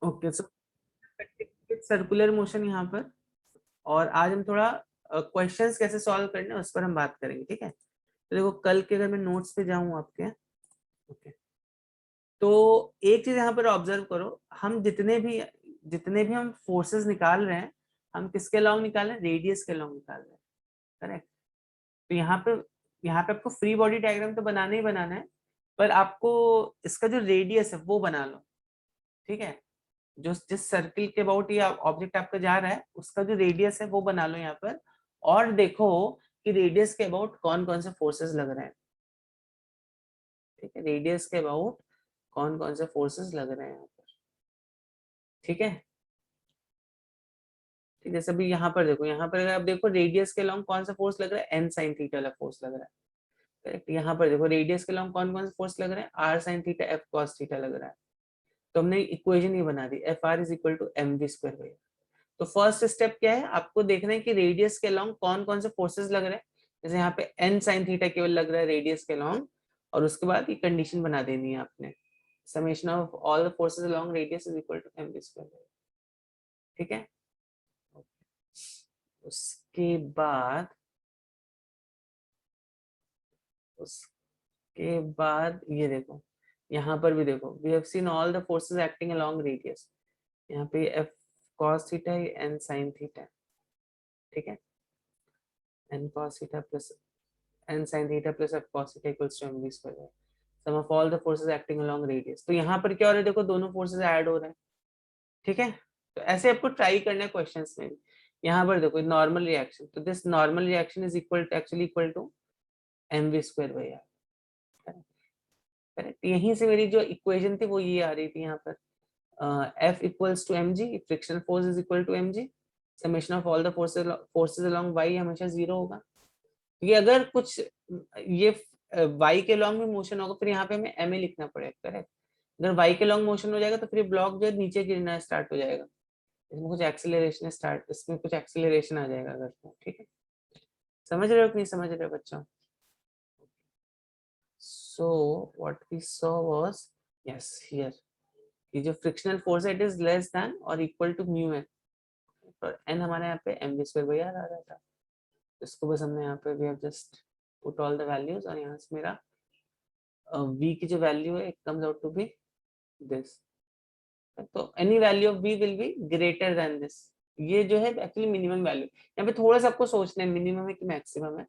Okay, सो circular motion यहाँ पर, और आज हम थोड़ा क्वेश्चंस कैसे सॉल्व करने हैं उस पर हम बात करेंगे, ठीक है। तो देखो, कल के अगर मैं नोट्स पे जाऊं आपके, ओके, तो एक चीज यहाँ पर ऑब्जर्व करो, हम जितने भी हम फोर्सेस निकाल रहे हैं, हम किसके लॉन्ग निकाल रहे हैं, रेडियस के लॉन्ग निकाल रहे हैं, करेक्ट। तो यहाँ पे आपको फ्री बॉडी डायग्राम तो बनाना ही बनाना है, पर आपको इसका जो रेडियस है वो बना लो, ठीक है। जो जिस सर्किल के अबाउट ये ऑब्जेक्ट आपका जा रहा है उसका जो रेडियस है वो बना लो यहाँ पर, और देखो कि रेडियस के अबाउट कौन कौन से फोर्सेस लग रहे हैं, ठीक है। रेडियस के अबाउट कौन कौन से फोर्सेस लग रहे हैं यहाँ पर, ठीक है। ठीक है, सभी यहाँ पर देखो, यहाँ पर अगर आप देखो रेडियस के लॉन्ग कौन सा फोर्स लग रहा है, एन साइन थीटा वाला फोर्स लग रहा है, करेक्ट। यहाँ पर देखो रेडियस के लॉन्ग कौन कौन से फोर्स लग रहे हैं, R sine theta F cos theta लग रहा है। तो हमने इक्वेशन ही बना दी, F are is equal to M we square by. तो फर्स्ट स्टेप क्या है, आपको देखना है कि रेडियस के लॉन्ग कौन कौन से फोर्सेस लग रहे हैं। जैसे यहाँ पे एन साइन थीटा केवल लग रहा है रेडियस के लॉन्ग, और उसके बाद ये कंडीशन बना देनी है आपने, summation of all the forces along radius is equal to M we square, ठीक है। उसके बाद उसके बाद ये देखो, यहाँ पर भी देखो, we have seen all the forces acting along radius. यहाँ पे एफ कॉस थीटा, ये एन साइन थीटा, ठीक है। N cos theta plus N sine theta plus F cos theta equals to M we square, sum of all the forces acting along radius. तो यहाँ पर क्या हो रहा है, देखो दोनों फोर्सेस ऐड हो रहे हैं, ठीक है। तो ऐसे आपको ट्राई करना है क्वेश्चंस में भी। यहाँ पर देखो नॉर्मल रिएक्शन, तो this normal reaction is equal actually equal to M we square by are, correct. यहीं से मेरी जो इक्वेशन थी वो ये आ रही थी यहाँ पर, F equals to M g, frictional force is equal to M g, summation of all the forces along y हमेशा जीरो होगा, क्योंकि अगर कुछ ये वाई के लॉन्ग में मोशन होगा फिर यहाँ पे हमें एम ए लिखना पड़ेगा, करेक्ट। अगर वाई के लॉन्ग मोशन हो जाएगा तो फिर ब्लॉक जो है नीचे गिरना स्टार्ट हो जाएगा, इसमें कुछ एक्सेलरेशन आ जाएगा अगर तो, ठीक है। समझ रहे हो कि नहीं समझ रहे हो बच्चों? So what we saw was, yes here, ये जो फ्रिक्शनल फोर्स है इट इज लेस देन और इक्वल टू म्यू एन, और एन हमारे यहाँ पे M we square by R आ रहा था। इसको बस हमने यहाँ पे we have just put all the values, और यहाँ से मेरा v की जो वैल्यू है it comes out to B this. तो any value of v will be greater than this, ये जो है एक्चुअली मिनिमम वैल्यू। यहाँ पे थोड़ा सा आपको सोचना है मिनिमम है कि मैक्सिमम है।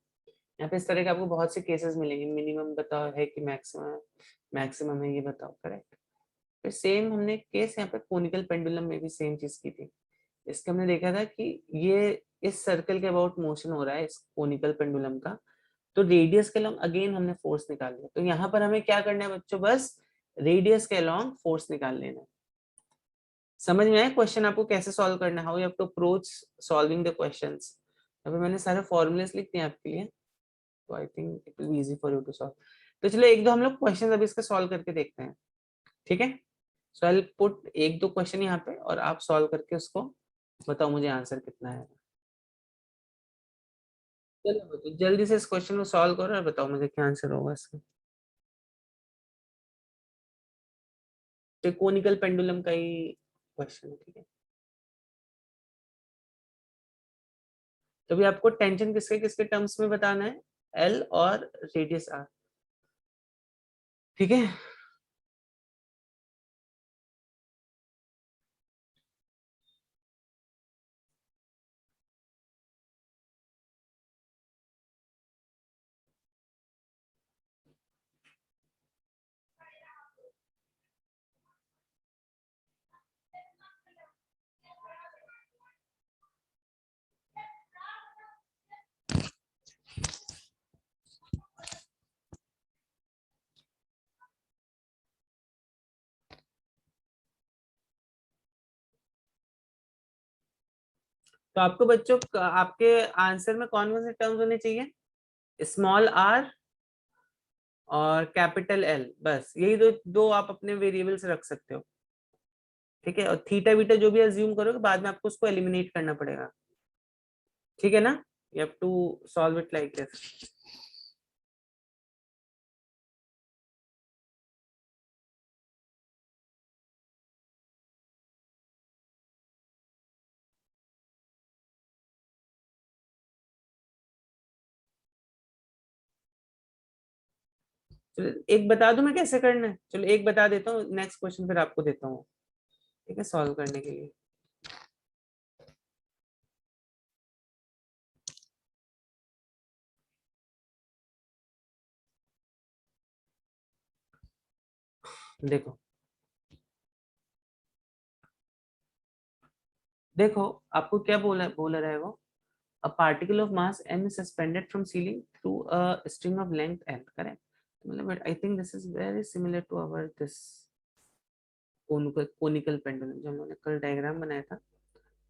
यहाँ पे इस तरह के आपको बहुत से केसेस मिलेंगे, मिनिमम बताओ है कि मैक्सिमम है, मैक्सिमम है ये बताओ, करेक्ट। फिर सेम हमने केस यहाँ पे कोनिकल पेंडुलम में भी सेम चीज की थी। इसके हमने देखा था कि ये इस सर्कल के अबाउट मोशन हो रहा है इस कोनिकल पेंडुलम का, तो रेडियस के अलोंग अगेन हमने फोर्स निकाल लिया। तो यहाँ पर हमें क्या करना है बच्चों, बस रेडियस के अलोंग फोर्स निकाल लेना है। समझ में आया क्वेश्चन आपको कैसे सॉल्व करना है, how you have to approach solving the questions. अभी मैंने सारे फॉर्मूलेस लिख दिए आपके लिए, तो I think it will be easy for you to solve. तो चलो एक दो हम लोग क्वेश्चन अभी इसका सॉल्व करके देखते हैं, ठीक है। सो आई विल पुट एक दो क्वेश्चन यहाँ पे और आप सॉल्व करके उसको बताओ मुझे आंसर कितना है। चलो बताओ जल्दी से इस क्वेश्चन को सॉल्व करो और बताओ मुझे क्या आंसर होगा इसका। तो कोनिकल पेंडुलम का ही क्वेश्चन है, ठीक है। तो भी आपको टेंशन किसके किसके टर्म्स में बताना है, एल और रेडियस आर, ठीक है। तो आपको बच्चों आपके आंसर में कौन कौन से टर्म्स होने चाहिए, स्मॉल आर और कैपिटल एल, बस यही दो दो आप अपने वेरिएबल्स रख सकते हो, ठीक है। और थीटा बीटा जो भी अज्यूम करोगे बाद में आपको उसको एलिमिनेट करना पड़ेगा, ठीक है ना। You have to solve it like this. चलो एक बता दूं मैं कैसे करना है, चलो एक बता देता हूँ, नेक्स्ट क्वेश्चन फिर आपको देता हूँ, ठीक है, सॉल्व करने के लिए। देखो देखो आपको क्या बोला रहा है वो, a particle of mass m is suspended from ceiling through a string of length l, correct? मतलब I think this is very similar to our this conical pendulum जो हम लोगों ने कल डायग्राम बनाया था,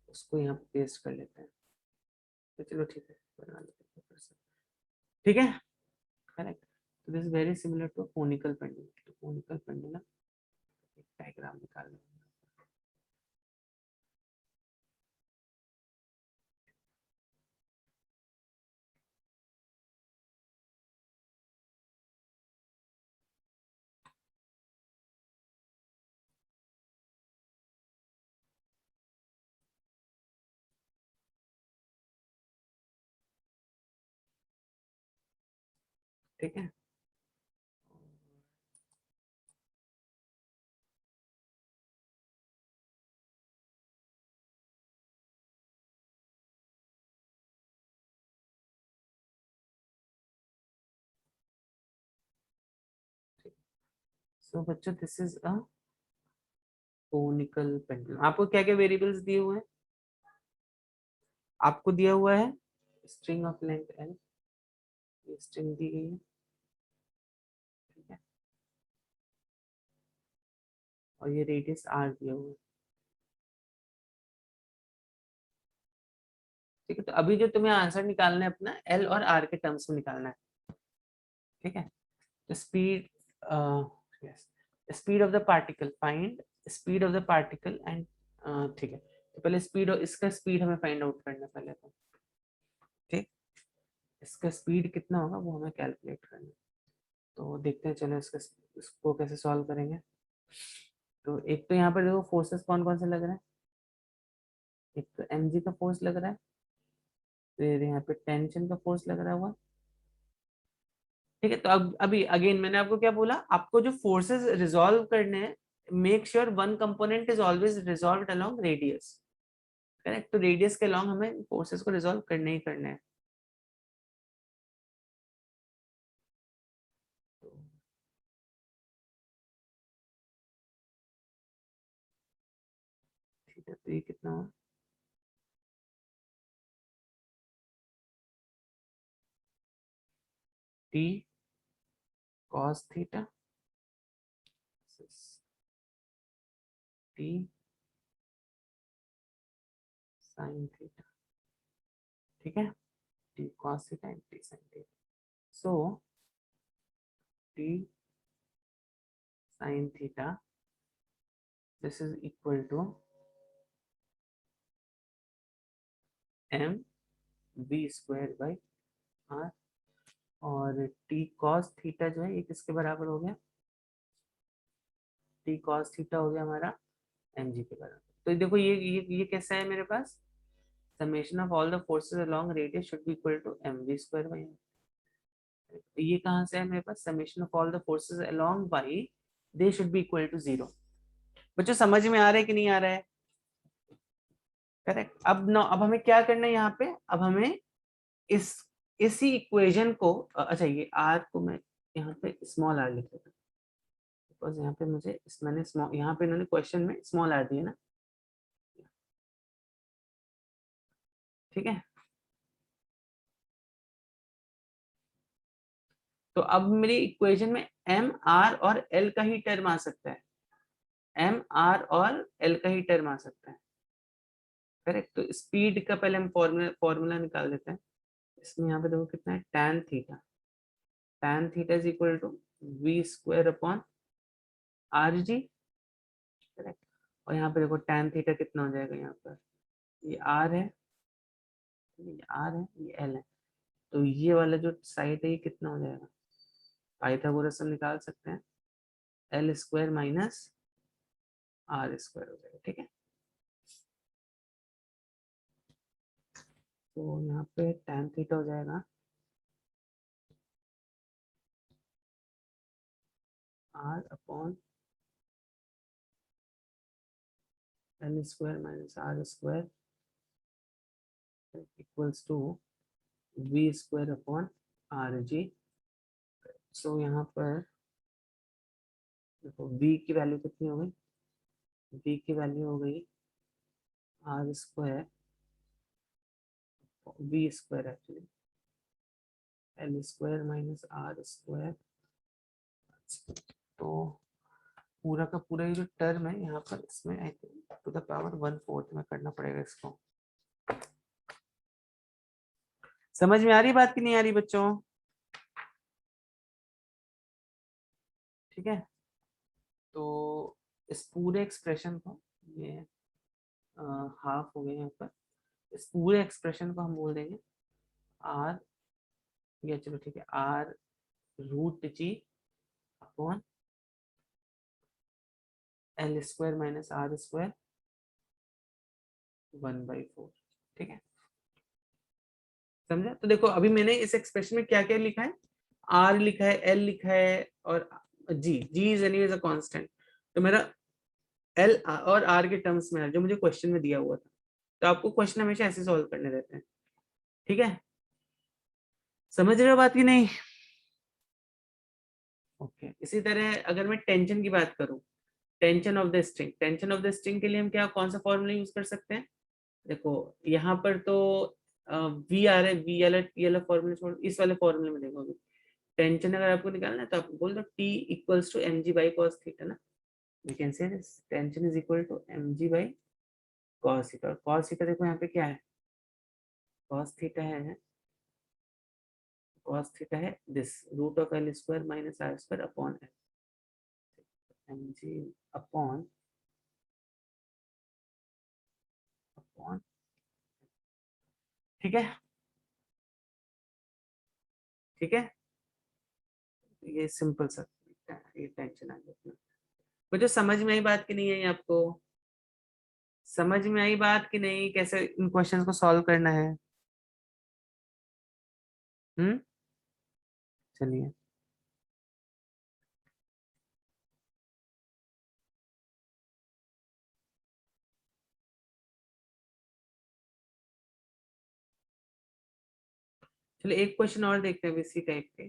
उसको यहाँ पे पेस्ट कर लेते हैं। तो चलो ठीक है, बना लेते हैं फिर से। ठीक है, करेक्ट। तो this is very similar to conical pendulum. तो कोनिकल पेंडुलम एक डायग्राम निकाल लेंगे। ठीक है, सो बच्चों this is a conical pendulum. आपको क्या क्या वेरिएबल्स दिए हुए हैं? आपको दिया हुआ है स्ट्रिंग ऑफ लेंथ एल, ये स्ट्रिंग दी गई है, ठीक है, और ये रेडियस आर दिया हुआ है। ठीक है, तो अभी जो तुम्हें आंसर निकालना है अपना एल और आर के टर्म्स में निकालना है। ठीक है, तो speed, yes, speed of the particle, find speed of the particle and, ठीक है, तो पहले स्पीड, इसका स्पीड हमें फाइंड आउट करना है पहले तो। ठीक, इसका स्पीड कितना होगा वो हमें कैलकुलेट करना है। तो देखते हैं, चलो इसका, इसको कैसे सॉल्व करेंगे। तो एक तो यहाँ पर देखो फोर्सेस कौन कौन से लग रहे हैं, एक तो mg का फोर्स लग रहा है, फिर यहाँ पे टेंशन का फोर्स लग रहा हुआ। ठीक है, तो अब अभी अगेन मैंने आपको क्या बोला, आपको जो फोर्सेस रिजॉल्व करने हैं, make sure one component is always resolved along radius. Correct, तो रेडियस के अलोंग हमें फोर्सेस को रिजॉल्व करने ही करने हैं। ठीक है, तो ये कितना हुआ, T cos theta T sine theta. ठीक है, T cos theta and T sine theta. So T sine theta this is equal to M we square by r, और टी कॉस थीटा जो है ये किसके बराबर हो गया, टी कॉस थीटा हो गया हमारा एम जी के बराबर। तो देखो ये कैसा है मेरे पास, summation of all the forces along radius should be equal to M we square by, तो ये कहाँ से है मेरे पास, summation of all the forces along by they should be equal to zero. बच्चों समझ में आ रहा है कि नहीं आ रहा है? करेक्ट। अब नो, अब हमें क्या करना है यहाँ पे, अब हमें इस इसी इक्वेशन को, अच्छा ये आर को मैं यहाँ पे स्मॉल आर लिख देता हूँ, बिकॉज यहाँ पे मुझे मैंने स्मॉल, यहाँ पे इन्होंने क्वेश्चन में स्मॉल आर दिया ना। ठीक है, तो अब मेरी इक्वेशन में एम आर और एल का ही टर्म आ सकता है, एम आर और एल का ही टर्म आ सकता है। करेक्ट, तो स्पीड का पहले हम फॉर्मूला निकाल देते हैं। इसमें यहाँ पे देखो कितना है, tan theta, tan theta is equal to we square upon are g. Correct, और यहाँ पे देखो tan थीटा कितना हो जाएगा, यहाँ पर ये आर है, ये आर है, ये एल है, तो ये वाला जो साइड है ये कितना हो जाएगा, पाइथागोरस हम निकाल सकते हैं, l square minus are square हो जाएगा। ठीक है, तो यहाँ पे tan थीटा हो जाएगा R upon L square minus are square equals to we square upon are G. So यहाँ पर देखो v की वैल्यू कितनी हो गई, v की वैल्यू हो गई r square v square actually l square minus are square. तो पूरा का पूरा ये जो टर्म है यहाँ पर इसमें I think to the power 1/4 में करना पड़ेगा इसको। समझ में आ रही बात कि नहीं आ रही बच्चों? ठीक है, तो इस पूरे एक्सप्रेशन को ये हाफ हो गया यहाँ पर, इस पूरे एक्सप्रेशन को हम बोल देंगे आर, या चलो ठीक है r root g upon L square minus are square 1/4। ठीक है, समझा? तो देखो अभी मैंने इस एक्सप्रेशन में क्या क्या लिखा है, आर लिखा है, एल लिखा है और जी इज एनीवेज अ कांस्टेंट। तो मेरा एल और आर के टर्म्स में है जो मुझे क्वेश्चन में दिया हुआ था। तो आपको क्वेश्चन हमेशा ऐसे सॉल्व करने रहते हैं। ठीक है, समझ रहे हो बात की नहीं? ओके, इसी तरह अगर मैं टेंशन की बात करूं, tension of the string, tension of the string के लिए हम क्या कौन सा फॉर्मूला यूज कर सकते हैं? देखो यहाँ पर तो वी आर है, V L T L formula छोड़ इस वाले फॉर्मूले में देखो अभी टेंशन अगर आपको निकालना है तो आप बोल दो T equals to M G by cos theta ना। We can say this tension is equal to M G by cos theta. और कॉस थीटा देखो यहाँ पे क्या है, कॉस थीटा है, कॉस थीटा है this root of L square minus are square upon M G upon upon. ठीक है, ठीक है, ये सिंपल सा ये टेंशन आ गया। मुझे समझ में आई बात की नहीं आई आपको? समझ में आई बात कि नहीं, कैसे इन क्वेश्चंस को सॉल्व करना है? हम्म, चलिए चलिए एक क्वेश्चन और देखते हैं इसी टाइप के।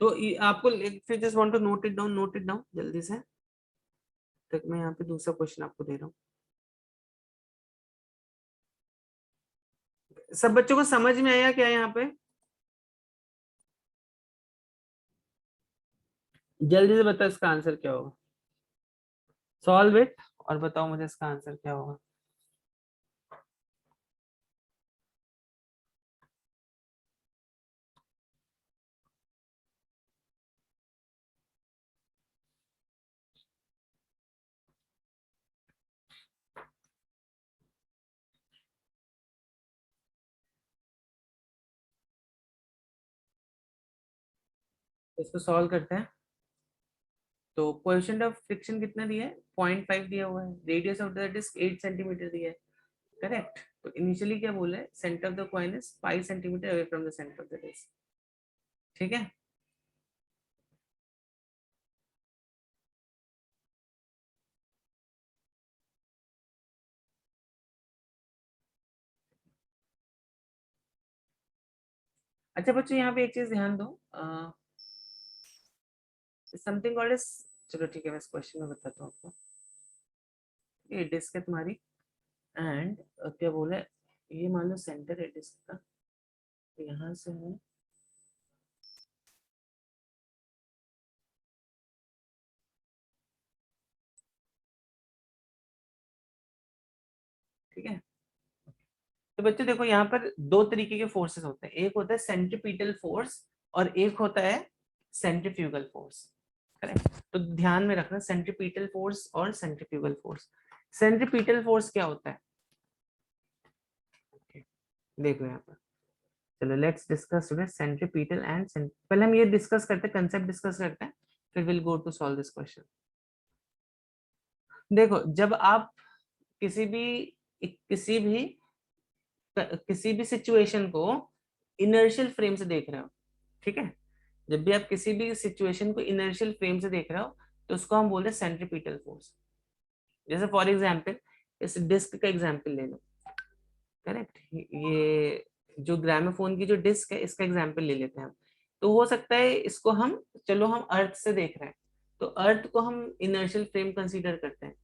तो आपको फिर just want to note it down, note it down जल्दी से, तक मैं यहाँ पे दूसरा क्वेश्चन आपको दे रहा हूँ। सब बच्चों को समझ में आया क्या यहाँ पे? जल्दी से बताओ इसका आंसर क्या होगा, सॉल्व इट और बताओ मुझे इसका आंसर क्या होगा। तो इसको सॉल्व करते हैं। तो कोएफिशिएंट ऑफ फ्रिक्शन कितना दिया है, 0.5 दिया हुआ है, radius of the disc 8 centimetre दिया है, करेक्ट। तो इनिशियली क्या बोला है, centre of the coin is 5 centimetre away from the centre of the disc. ठीक है, अच्छा बच्चों यहाँ पे एक चीज ध्यान दो, समथिंग कॉल्ड एज, चलो ठीक है मैं इस क्वेश्चन में बताता हूँ आपको। ये डिस्क है तुम्हारी एंड क्या बोला है, ये मान लो सेंटर है डिस्क का, तो यहाँ से है ठीक है। तो बच्चों देखो यहाँ पर दो तरीके के फोर्सेस होते हैं, एक होता है सेंट्रीपिटल फोर्स और एक होता है सेंट्रीफ्यूगल फोर्स, करेक्ट। तो ध्यान में रखना सेंट्रीपिटल फोर्स और सेंट्रीफ्यूगल फोर्स। सेंट्रीपिटल फोर्स क्या होता है, okay, देखो यहाँ पर, चलो let's discuss today centripetal and पहले हम ये डिस्कस करते हैं, कंसेप्ट डिस्कस करते हैं, फिर will go to solve this question. देखो जब आप किसी भी किसी भी किसी भी सिचुएशन को इनर्शियल फ्रेम से देख रहे हो, ठीक है, जब भी आप किसी भी सिचुएशन को इनर्शियल फ्रेम से देख रहे हो तो उसको हम बोलते हैं सेंट्रीपिटल फोर्स। जैसे फॉर एग्जाम्पल इस डिस्क का एग्जाम्पल ले लो, करेक्ट, ये जो ग्रामोफोन की जो डिस्क है इसका एग्जाम्पल ले लेते हैं हम। तो हो सकता है इसको हम, चलो हम अर्थ से देख रहे हैं तो अर्थ को हम इनर्शियल फ्रेम कंसीडर करते हैं,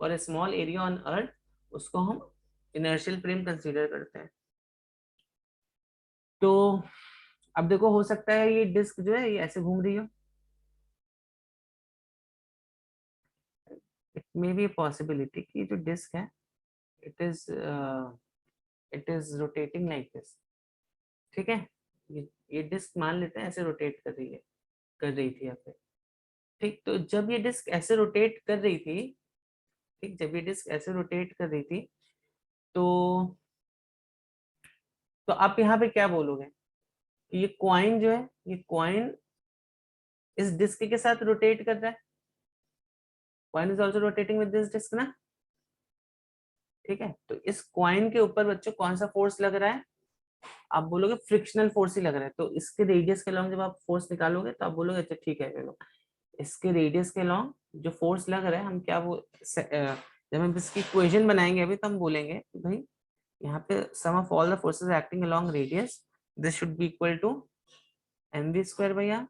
for a small area on earth उसको हम इनर्शियल फ्रेम कंसीडर करते हैं। तो अब देखो हो सकता है ये डिस्क जो है ये ऐसे घूम रही हो, इट मे बी पॉसिबिलिटी कि जो डिस्क है it is rotating like this, ठीक है, ये डिस्क मान लेते हैं ऐसे रोटेट कर रही है, कर रही थी यहाँ पे, ठीक। तो जब ये डिस्क ऐसे रोटेट कर रही थी, ठीक, जब ये डिस्क ऐसे रोटेट कर रही थी तो आप यहाँ पे क्या बोलोगे कि ये कॉइन जो है, ये कॉइन इस डिस्क के साथ रोटेट कर रहा है, coin is also rotating with this disc ना, ठीक है। तो इस कॉइन के ऊपर बच्चों कौन सा फोर्स लग रहा है, आप बोलोगे फ्रिक्शनल फोर्स ही लग रहा है। तो इसके रेडियस के अलॉन्ग जब आप फोर्स निकालोगे तो आप बोलोगे अच्छा ठीक है चलो, इसके रेडियस के अलॉन्ग जो फोर्स लग रहा है हम क्या वो जब हम इसकी इक्वेशन बनाएंगे अभी तो हम बोलेंगे कि भाई यहाँ पे sum of all the forces acting along radius this should be equal to mv square by are,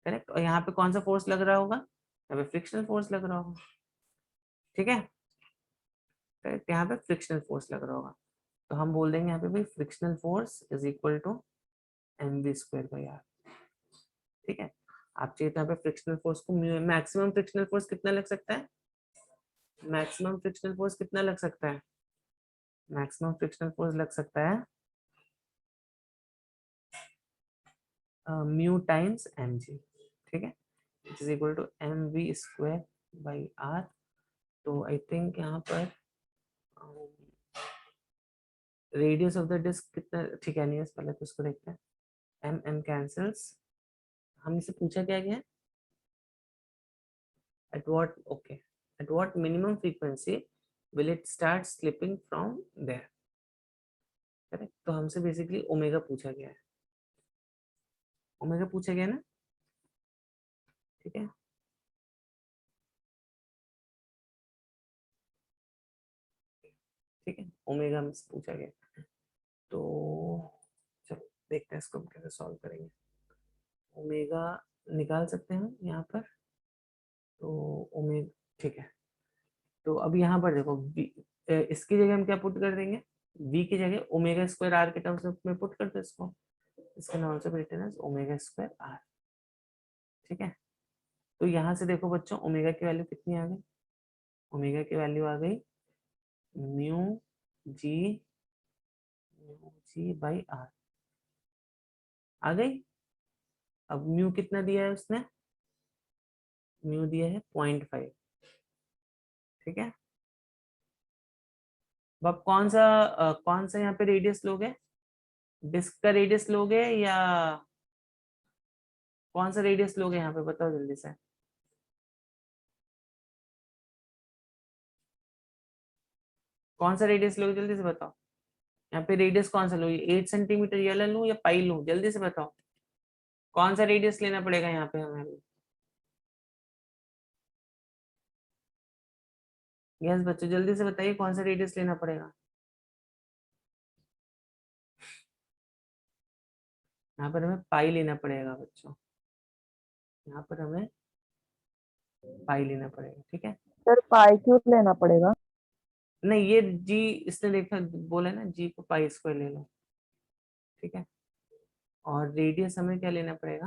correct. और यहाँ पे कौन सा फोर्स लग रहा होगा, यहाँ पे फ्रिक्शनल फोर्स लग रहा होगा, ठीक है, करेक्ट, यहाँ पे फ्रिक्शनल फोर्स लग रहा होगा। तो हम बोल देंगे यहाँ पे भाई frictional force is equal to mv square by are, ठीक है। आप चाहिए तो यहाँ पे फ्रिक्शनल फोर्स को मैक्सिमम फ्रिक्शनल फोर्स कितना लग सकता है, मैक्सिमम फ्रिक्शनल फोर्स कितना लग सकता है, मैक्सिमम फ्रिक्शनल फोर्स लग सकता है म्यू टाइम्स एम जी, ठीक है, it is equal to M we square by are. तो आई थिंक यहाँ पर रेडियस ऑफ द डिस्क कितना, ठीक है, नहीं पहले तो इसको देखते हैं, एम एम कैंसल्स, हम इसे पूछा क्या गया, at what, okay, at what minimum frequency will it start slipping from there, correct. तो हमसे बेसिकली ओमेगा पूछा गया है, ओमेगा पूछा गया ना, ठीक है, ठीक है, ओमेगा हमसे पूछा गया। तो चलो देखते हैं इसको हम कैसे सॉल्व करेंगे। ओमेगा निकाल सकते हैं हम यहाँ पर, तो ओमेगा, ठीक है। तो अब यहाँ पर देखो इसकी जगह हम क्या पुट कर देंगे, v की जगह ओमेगा स्क्वायर आर के टर्म्स में पुट कर दो इसको, इसका नाम से written as omega square r, ठीक है। तो यहाँ से देखो बच्चों ओमेगा की वैल्यू कितनी आ गई, ओमेगा की वैल्यू आ गई mu G, mu ji by R आ गई। अब म्यू कितना दिया है उसने, म्यू दिया है 0.5, ठीक है। अब आप कौन सा यहाँ पे रेडियस लोगे, डिस्क का रेडियस लोगे या कौन सा रेडियस लोगे यहाँ पे बताओ जल्दी से, कौन सा रेडियस लोगे जल्दी से बताओ, यहाँ पे रेडियस कौन सा लोगे, 8 सेंटीमीटर ये वाला लूं या पाई लूं, जल्दी से बताओ कौन सा रेडियस लेना पड़ेगा यहाँ पे हमें, यस बच्चों जल्दी से बताइए कौन सा रेडियस लेना पड़ेगा, यहाँ पर हमें पाई लेना पड़ेगा बच्चों, यहाँ पर हमें पाई लेना पड़ेगा, ठीक है। सर पाई क्यों लेना पड़ेगा? नहीं ये जी इसने देखा बोला ना, जी को पाई स्क्वायर ले लो, ठीक है। और रेडियस हमें क्या लेना पड़ेगा,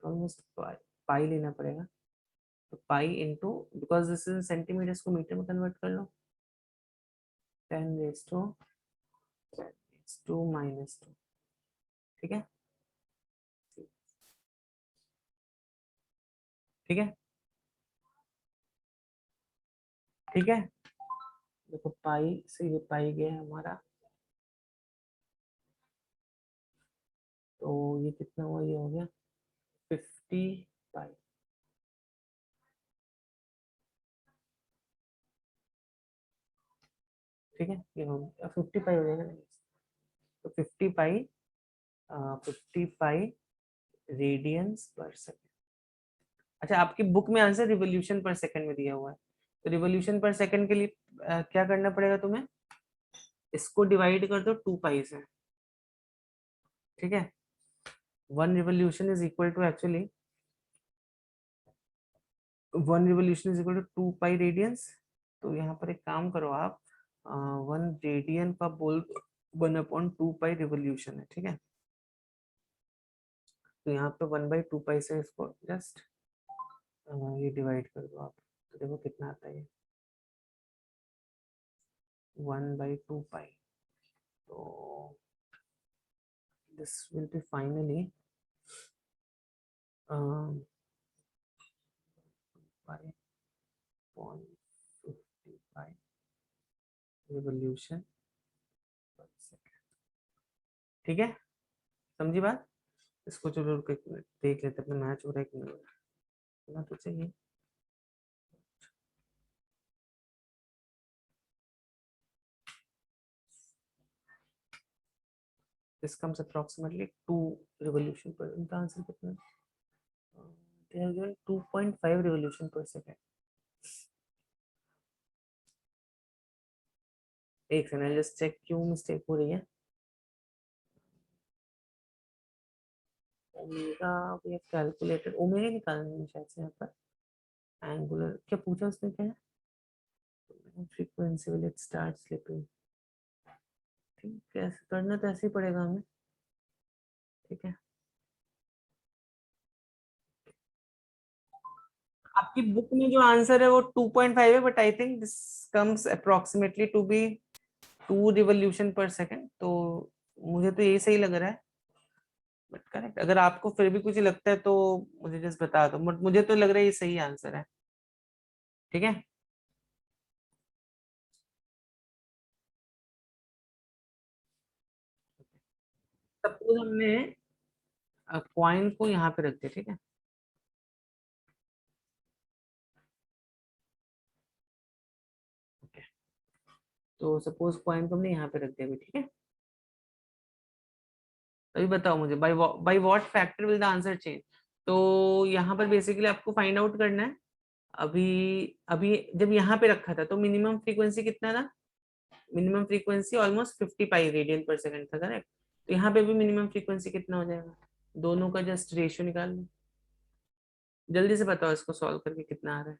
ऑलमोस्ट पाई लेना पड़ेगा, तो pi into, because this is centimetre, को मीटर में कन्वर्ट कर लो, 10⁻², ठीक है, ठीक है, ठीक है। देखो पाई से ये पाई गया है हमारा, तो ये कितना हुआ, ये हो गया 50 पाई, ठीक है, ये हो गया 50 पाई हो जाएगा, तो 50 पाई रेडियंस पर सेकेंड। अच्छा, आपकी बुक में आंसर रिवोल्यूशन पर सेकंड में दिया हुआ है, तो रिवोल्यूशन पर सेकंड के लिए क्या करना पड़ेगा तुम्हें, इसको डिवाइड कर दो 2 पाई से, ठीक है। 1 revolution is equal to actually 2 pi radians. तो यहाँ पर एक काम करो आप, 1 रेडियन का बोल 1/2 पाई रिवोल्यूशन है, ठीक है। तो यहाँ पे 1/2 पाई से इसको जस्ट ये डिवाइड कर दो आप, तो देखो कितना आता है ये 1/2 पाई। तो this will B finally pi 0.55 revolution per second, ठीक है, समझी बात। इसको चलो रुको एक मिनट देख लेते अपना मैच हो रहा है कि नहीं हो रहा है, तो चाहिए। This comes approximately 2 revolution per, इनका आंसर कितना, they are given 2.5 revolution per second। एक सेकंड जस्ट चेक क्यों मिस्टेक हो रही है। Omega we have calculated, omega निकालना है शायद से यहाँ पर, एंगुलर क्या पूछा उसने, क्या है frequency will it start slipping, ठीक है करना तो ऐसे ही पड़ेगा हमें, ठीक है। आपकी बुक में जो आंसर है वो 2.5 है, but I think this comes approximately to be 2 revolution per second, तो मुझे तो यही सही लग रहा है, बट करेक्ट। अगर आपको फिर भी कुछ लगता है तो मुझे जस्ट बता दो, बट मुझे तो लग रहा है ये सही आंसर है, ठीक है। सपोज हमने कॉइन को यहाँ पे रख दिया, ठीक है, तो सपोज कॉइन को हमने यहाँ पे रख दिया अभी, ठीक है। अभी बताओ मुझे by what factor will the answer change. तो यहाँ पर बेसिकली आपको फाइंड आउट करना है, अभी अभी जब यहाँ पे रखा था तो मिनिमम फ्रीक्वेंसी कितना था, minimum frequency almost 50 pi radian पर सेकंड था, करेक्ट। तो यहाँ पे भी मिनिमम फ्रीक्वेंसी कितना हो जाएगा, दोनों का जस्ट रेशियो निकाल लो, जल्दी से बताओ इसको सॉल्व करके कितना आ रहा है।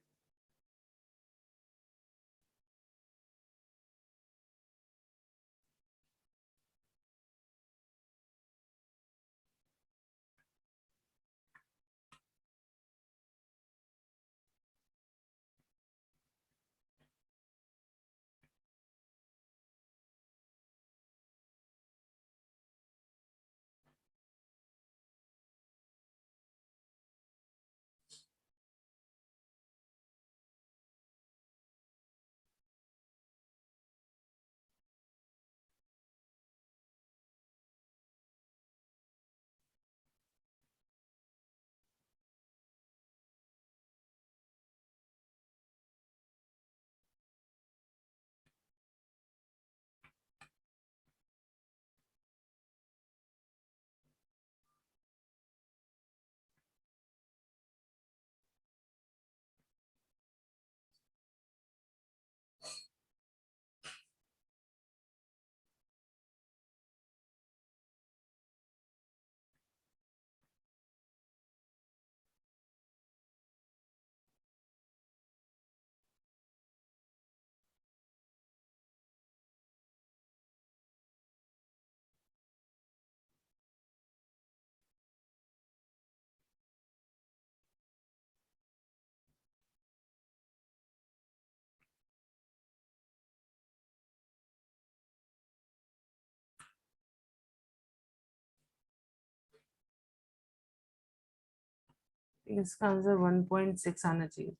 इसका आंसर 1.6 आना चाहिए,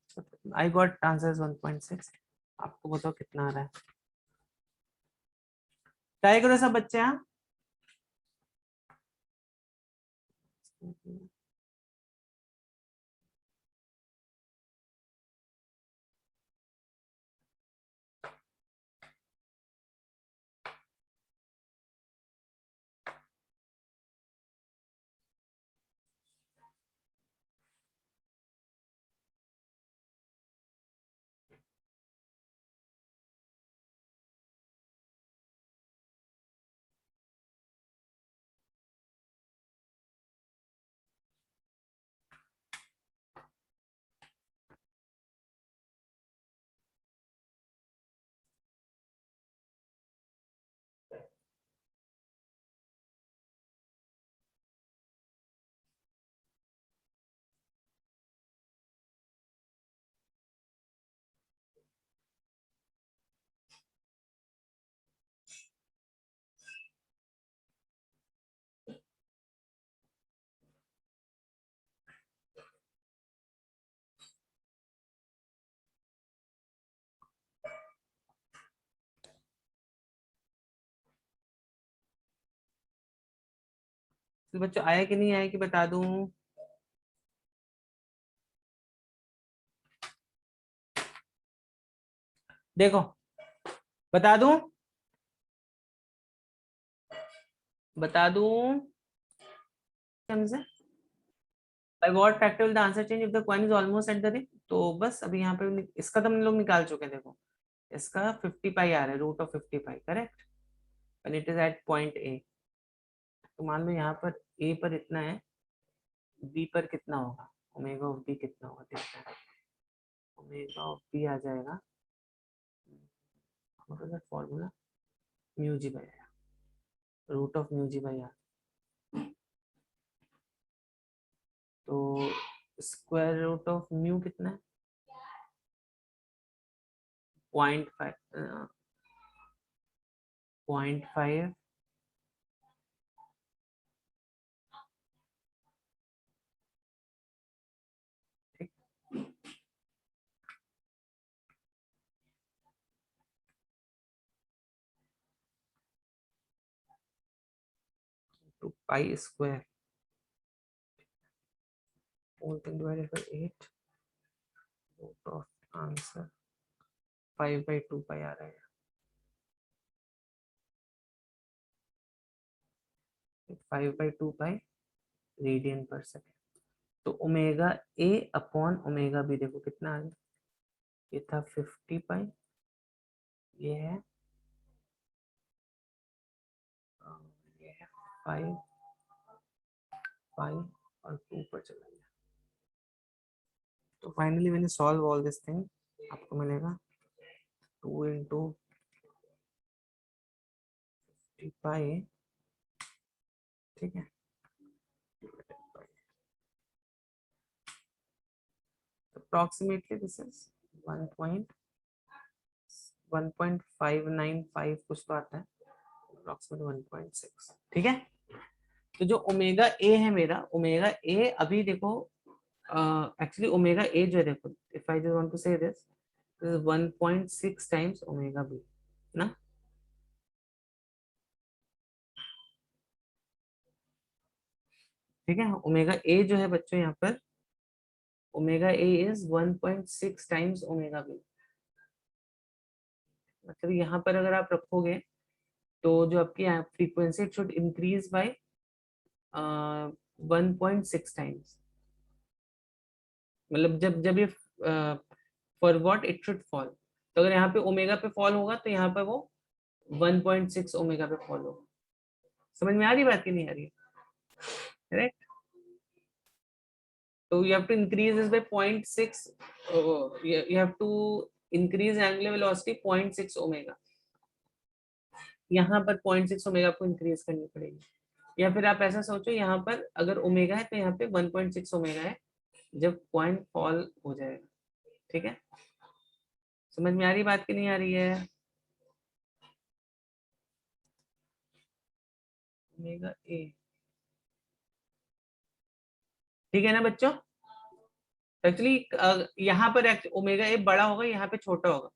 आई गॉट आंसर 1.6, आपको बताओ कितना आ रहा है, ट्राई करो सब बच्चे, हाँ। तो बच्चों आया कि नहीं आया कि बता दूं? देखो बता दूं, बता दूं समझे? By what factor will the answer change if the coin is almost at the ring? तो बस अभी यहाँ पे इसका तो हम लोग निकाल चुके हैं। देखो इसका 50 पाई आ रहा है, root of 50 pi, correct, when it is at point A। तो मान लो यहाँ पर A पर इतना है, B पर कितना होगा, ओमेगा ऑफ B कितना होगा देखते हैं। ओमेगा ऑफ B आ जाएगा, what is that formula, mu ji by r, root of mu ji by are. तो स्क्वायर रूट ऑफ म्यू कितना है, 0.5, 0.5 to pi square, whole thing divided by 8, root of answer 5/2 pi आ रहा है, 5/2 pi radian पर second. तो omega A upon omega B देखो कितना आ गया, ये था 50 पाई, ये है 5 पाई और 2 पर चला गया। तो फाइनली मैंने सॉल्व ऑल दिस थिंग, आपको मिलेगा 2 into 50 पाई, ठीक है, approximately this is 1.595 कुछ तो आता है, approximately 1.6, ठीक है। तो जो ओमेगा ए है मेरा, ओमेगा ए अभी देखो एक्चुअली ओमेगा ए जो है देखो, if I just want to say this 1.6 times omega B ना, ठीक है। ओमेगा ए जो है बच्चों यहाँ पर, omega A is 1.6 times omega B. मतलब यहाँ पर अगर आप रखोगे तो जो आपकी frequency should increase by 1.6 times, मतलब जब जब ये for what it should fall, तो अगर यहाँ पे ओमेगा पे फॉल होगा तो यहाँ पे वो 1.6 ओमेगा पे फॉल होगा। समझ में आ रही बात कि नहीं आ रही है, करेक्ट। तो you have to increase this by 0.6, you have to increase angular velocity 0.6 omega, यहाँ पर 0.6 ओमेगा को इंक्रीज करनी पड़ेगी। या फिर आप ऐसा सोचो, यहाँ पर अगर ओमेगा है तो यहाँ पे 1.6 ओमेगा है जब पॉइंट फॉल हो जाएगा, ठीक है। समझ में आ रही बात कि नहीं आ रही है? ओमेगा ए, ठीक है ना बच्चों। एक्चुअली यहाँ पर ओमेगा ए बड़ा होगा, यहाँ पे छोटा होगा।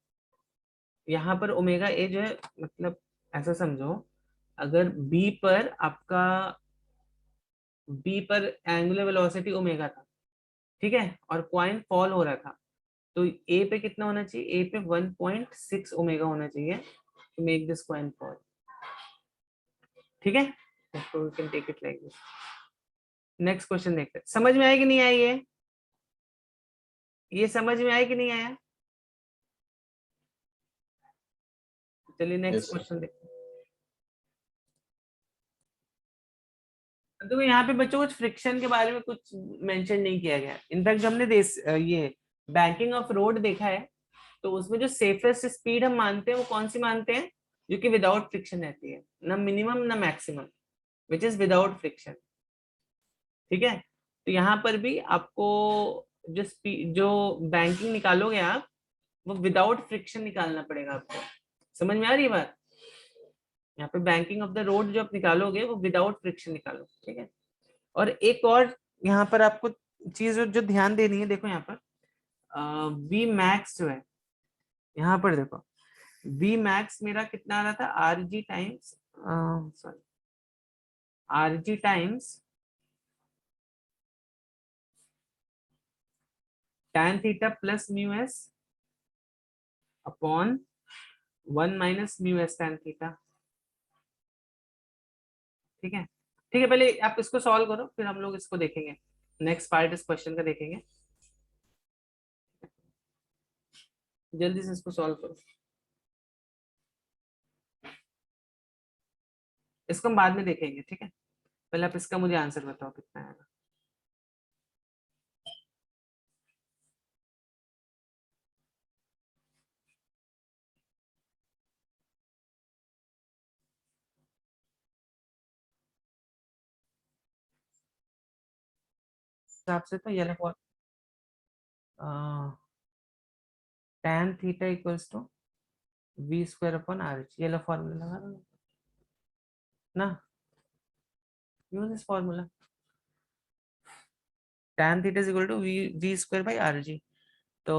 यहाँ पर ओमेगा ए जो है, मतलब ऐसा समझो, अगर बी पर आपका, बी पर एंगुलर वेलोसिटी ओमेगा था, ठीक है, और कॉइन फॉल हो रहा था, तो ए पे कितना होना चाहिए, ए पे 1.6 ओमेगा होना चाहिए to make this coin fall, ठीक है। तो we can take it like this. Next question देखते हैं, समझ में आया कि नहीं आई है, ये समझ में आया कि नहीं आया? चलिए नेक्स्ट क्वेश्चन देखते हैं। तो यहाँ पे बच्चों कुछ फ्रिक्शन के बारे में कुछ मेंशन नहीं किया गया। इनफैक्ट जो हमने ये बैंकिंग ऑफ रोड देखा है, तो उसमें जो सेफेस्ट स्पीड हम मानते हैं वो कौन सी मानते हैं, जो कि विदाउट फ्रिक्शन रहती है, ना मिनिमम ना maximum, which is without friction, ठीक है। तो यहाँ पर भी आपको जो स्पीड, जो बैंकिंग निकालोगे आप, वो विदाउट फ्रिक्शन निकालना पड़ेगा आपको। समझ में आ रही है बात? यहाँ पे बैंकिंग ऑफ द रोड जो आप निकालोगे वो विदाउट फ्रिक्शन निकालो, ठीक है। और एक और यहाँ पर आपको चीज जो ध्यान देनी है, देखो यहाँ पर वी मैक्स जो है, यहाँ पर देखो वी मैक्स मेरा कितना आ रहा था, R G times, sorry, R G times tan theta plus mu S upon 1 minus mu S tan theta. ठीक है, ठीक है, पहले आप इसको सॉल्व करो, फिर हम लोग इसको देखेंगे, नेक्स्ट पार्ट इस क्वेश्चन का देखेंगे। जल्दी से इसको सॉल्व करो, इसको हम बाद में देखेंगे। ठीक है, पहले आप इसका मुझे आंसर बताओ कितना आएगा। हिसाब से तो ये लगा tan theta equals to we square upon r h, ये लो फॉर्मूला लगा दो ना, use this formula, tan theta is equal to we square by r g. तो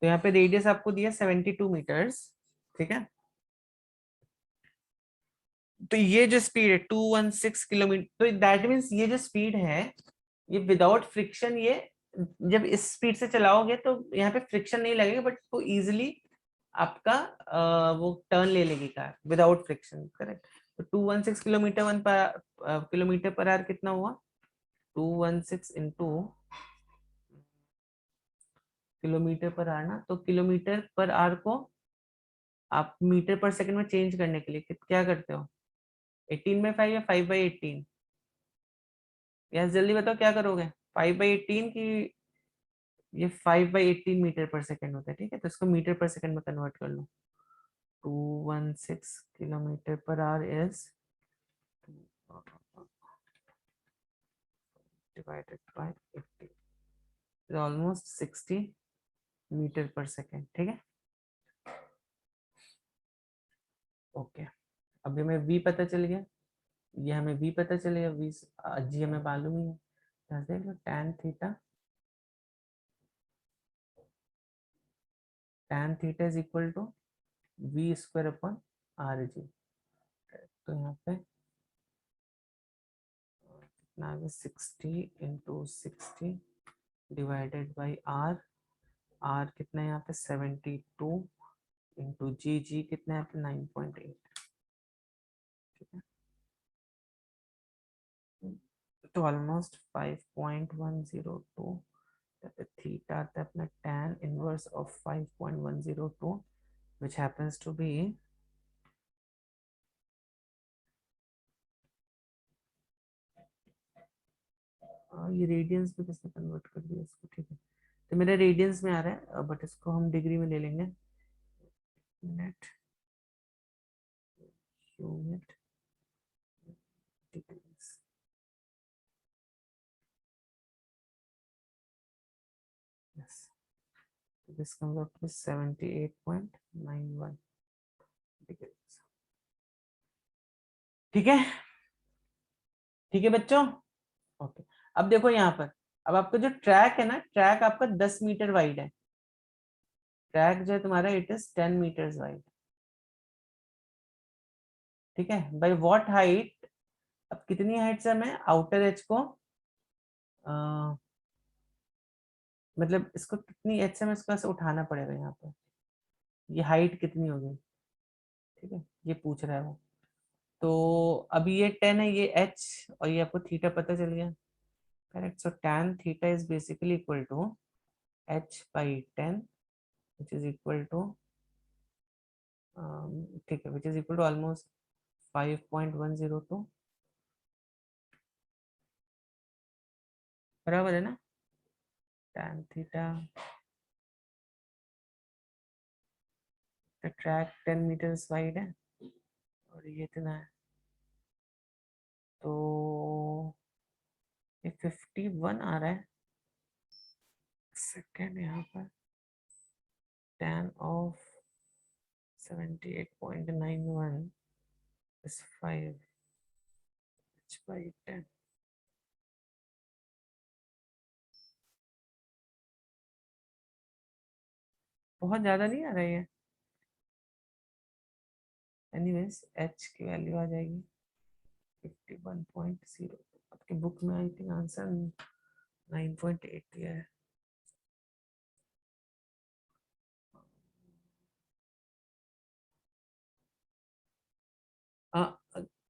यहाँ पे रेडियस आपको दिया 72 मीटर्स। ठीक है, तो ये जो स्पीड है 216 किलोमीटर, तो दैट मीन्स ये जो स्पीड है ये विदाउट फ्रिक्शन, ये जब इस स्पीड से चलाओगे तो यहाँ पे फ्रिक्शन नहीं लगेगा, बट वो इजिली आपका वो टर्न ले लेगी कार विदाउट फ्रिक्शन। करेक्ट, तो 216 किलोमीटर किलोमीटर पर आवर कितना हुआ, 216 इंटू किलोमीटर पर आवर ना, तो किलोमीटर पर आवर को आप मीटर पर सेकंड में चेंज करने के लिए क्या करते हो, 18/5 या 5/18? यस, जल्दी बताओ क्या करोगे, 5/18 की ये 5/18 मीटर पर सेकंड होता है। ठीक है, तो इसको मीटर पर सेकंड में कन्वर्ट कर लो, 216 kilometre per hour is divided by 80 is almost 60 metre per second. ठीक है, ओके, अभी हमें v पता चल गया, ये हमें v पता चलेगा, v जी हमें मालूम ही है। यहाँ देख लो tan theta is equal to we square upon are g. तो यहाँ पे कितना आ गया, 60 into 60 divided by r, r कितना है यहाँ पे 72 इंटू जी, जी कितना है यहाँ पे 9.8। ठीक है, तो ऑलमोस्ट 5.102, थीटा आता है अपना tan inverse of 5.102 which happens to be ये रेडियंस में किसने कन्वर्ट कर दिया इसको। ठीक है, तो मेरा रेडियंस में आ रहा है, बट इसको हम डिग्री में ले लेंगे, net unit degrees. Yes, this comes out to 78.91 degrees. ठीक है, ठीक है बच्चों, ओके। अब देखो यहाँ पर, अब आपका जो ट्रैक है ना, ट्रैक आपका 10 मीटर वाइड है, ट्रैक जो है तुम्हारा इट इज 10 मीटर्स वाइड। ठीक है, बाय व्हाट हाइट, अब कितनी हाइट से हमें आउटर एज को मतलब इसको कितनी एच से हमें इसको ऐसे उठाना पड़ेगा, यहाँ पर ये हाइट कितनी होगी। ठीक है, ये पूछ रहा है वो, तो अभी ये 10 है, ये एच, और ये आपको थीटा पता चल गया। Correct, so tan theta is basically equal to h/10 which is equal to ठीक है, which is equal to almost 5.102, बराबर है ना। tan theta, track 10 metres wide है और ये इतना है, तो ये 51 आ रहा है सेकेंड यहाँ पर, tan of 78.91 is 5 h/10। बहुत ज्यादा नहीं आ रहा है ये, एनीवेज h की वैल्यू आ जाएगी 51.0। आपकी बुक में आई थिंक आंसर 9.8 दिया है।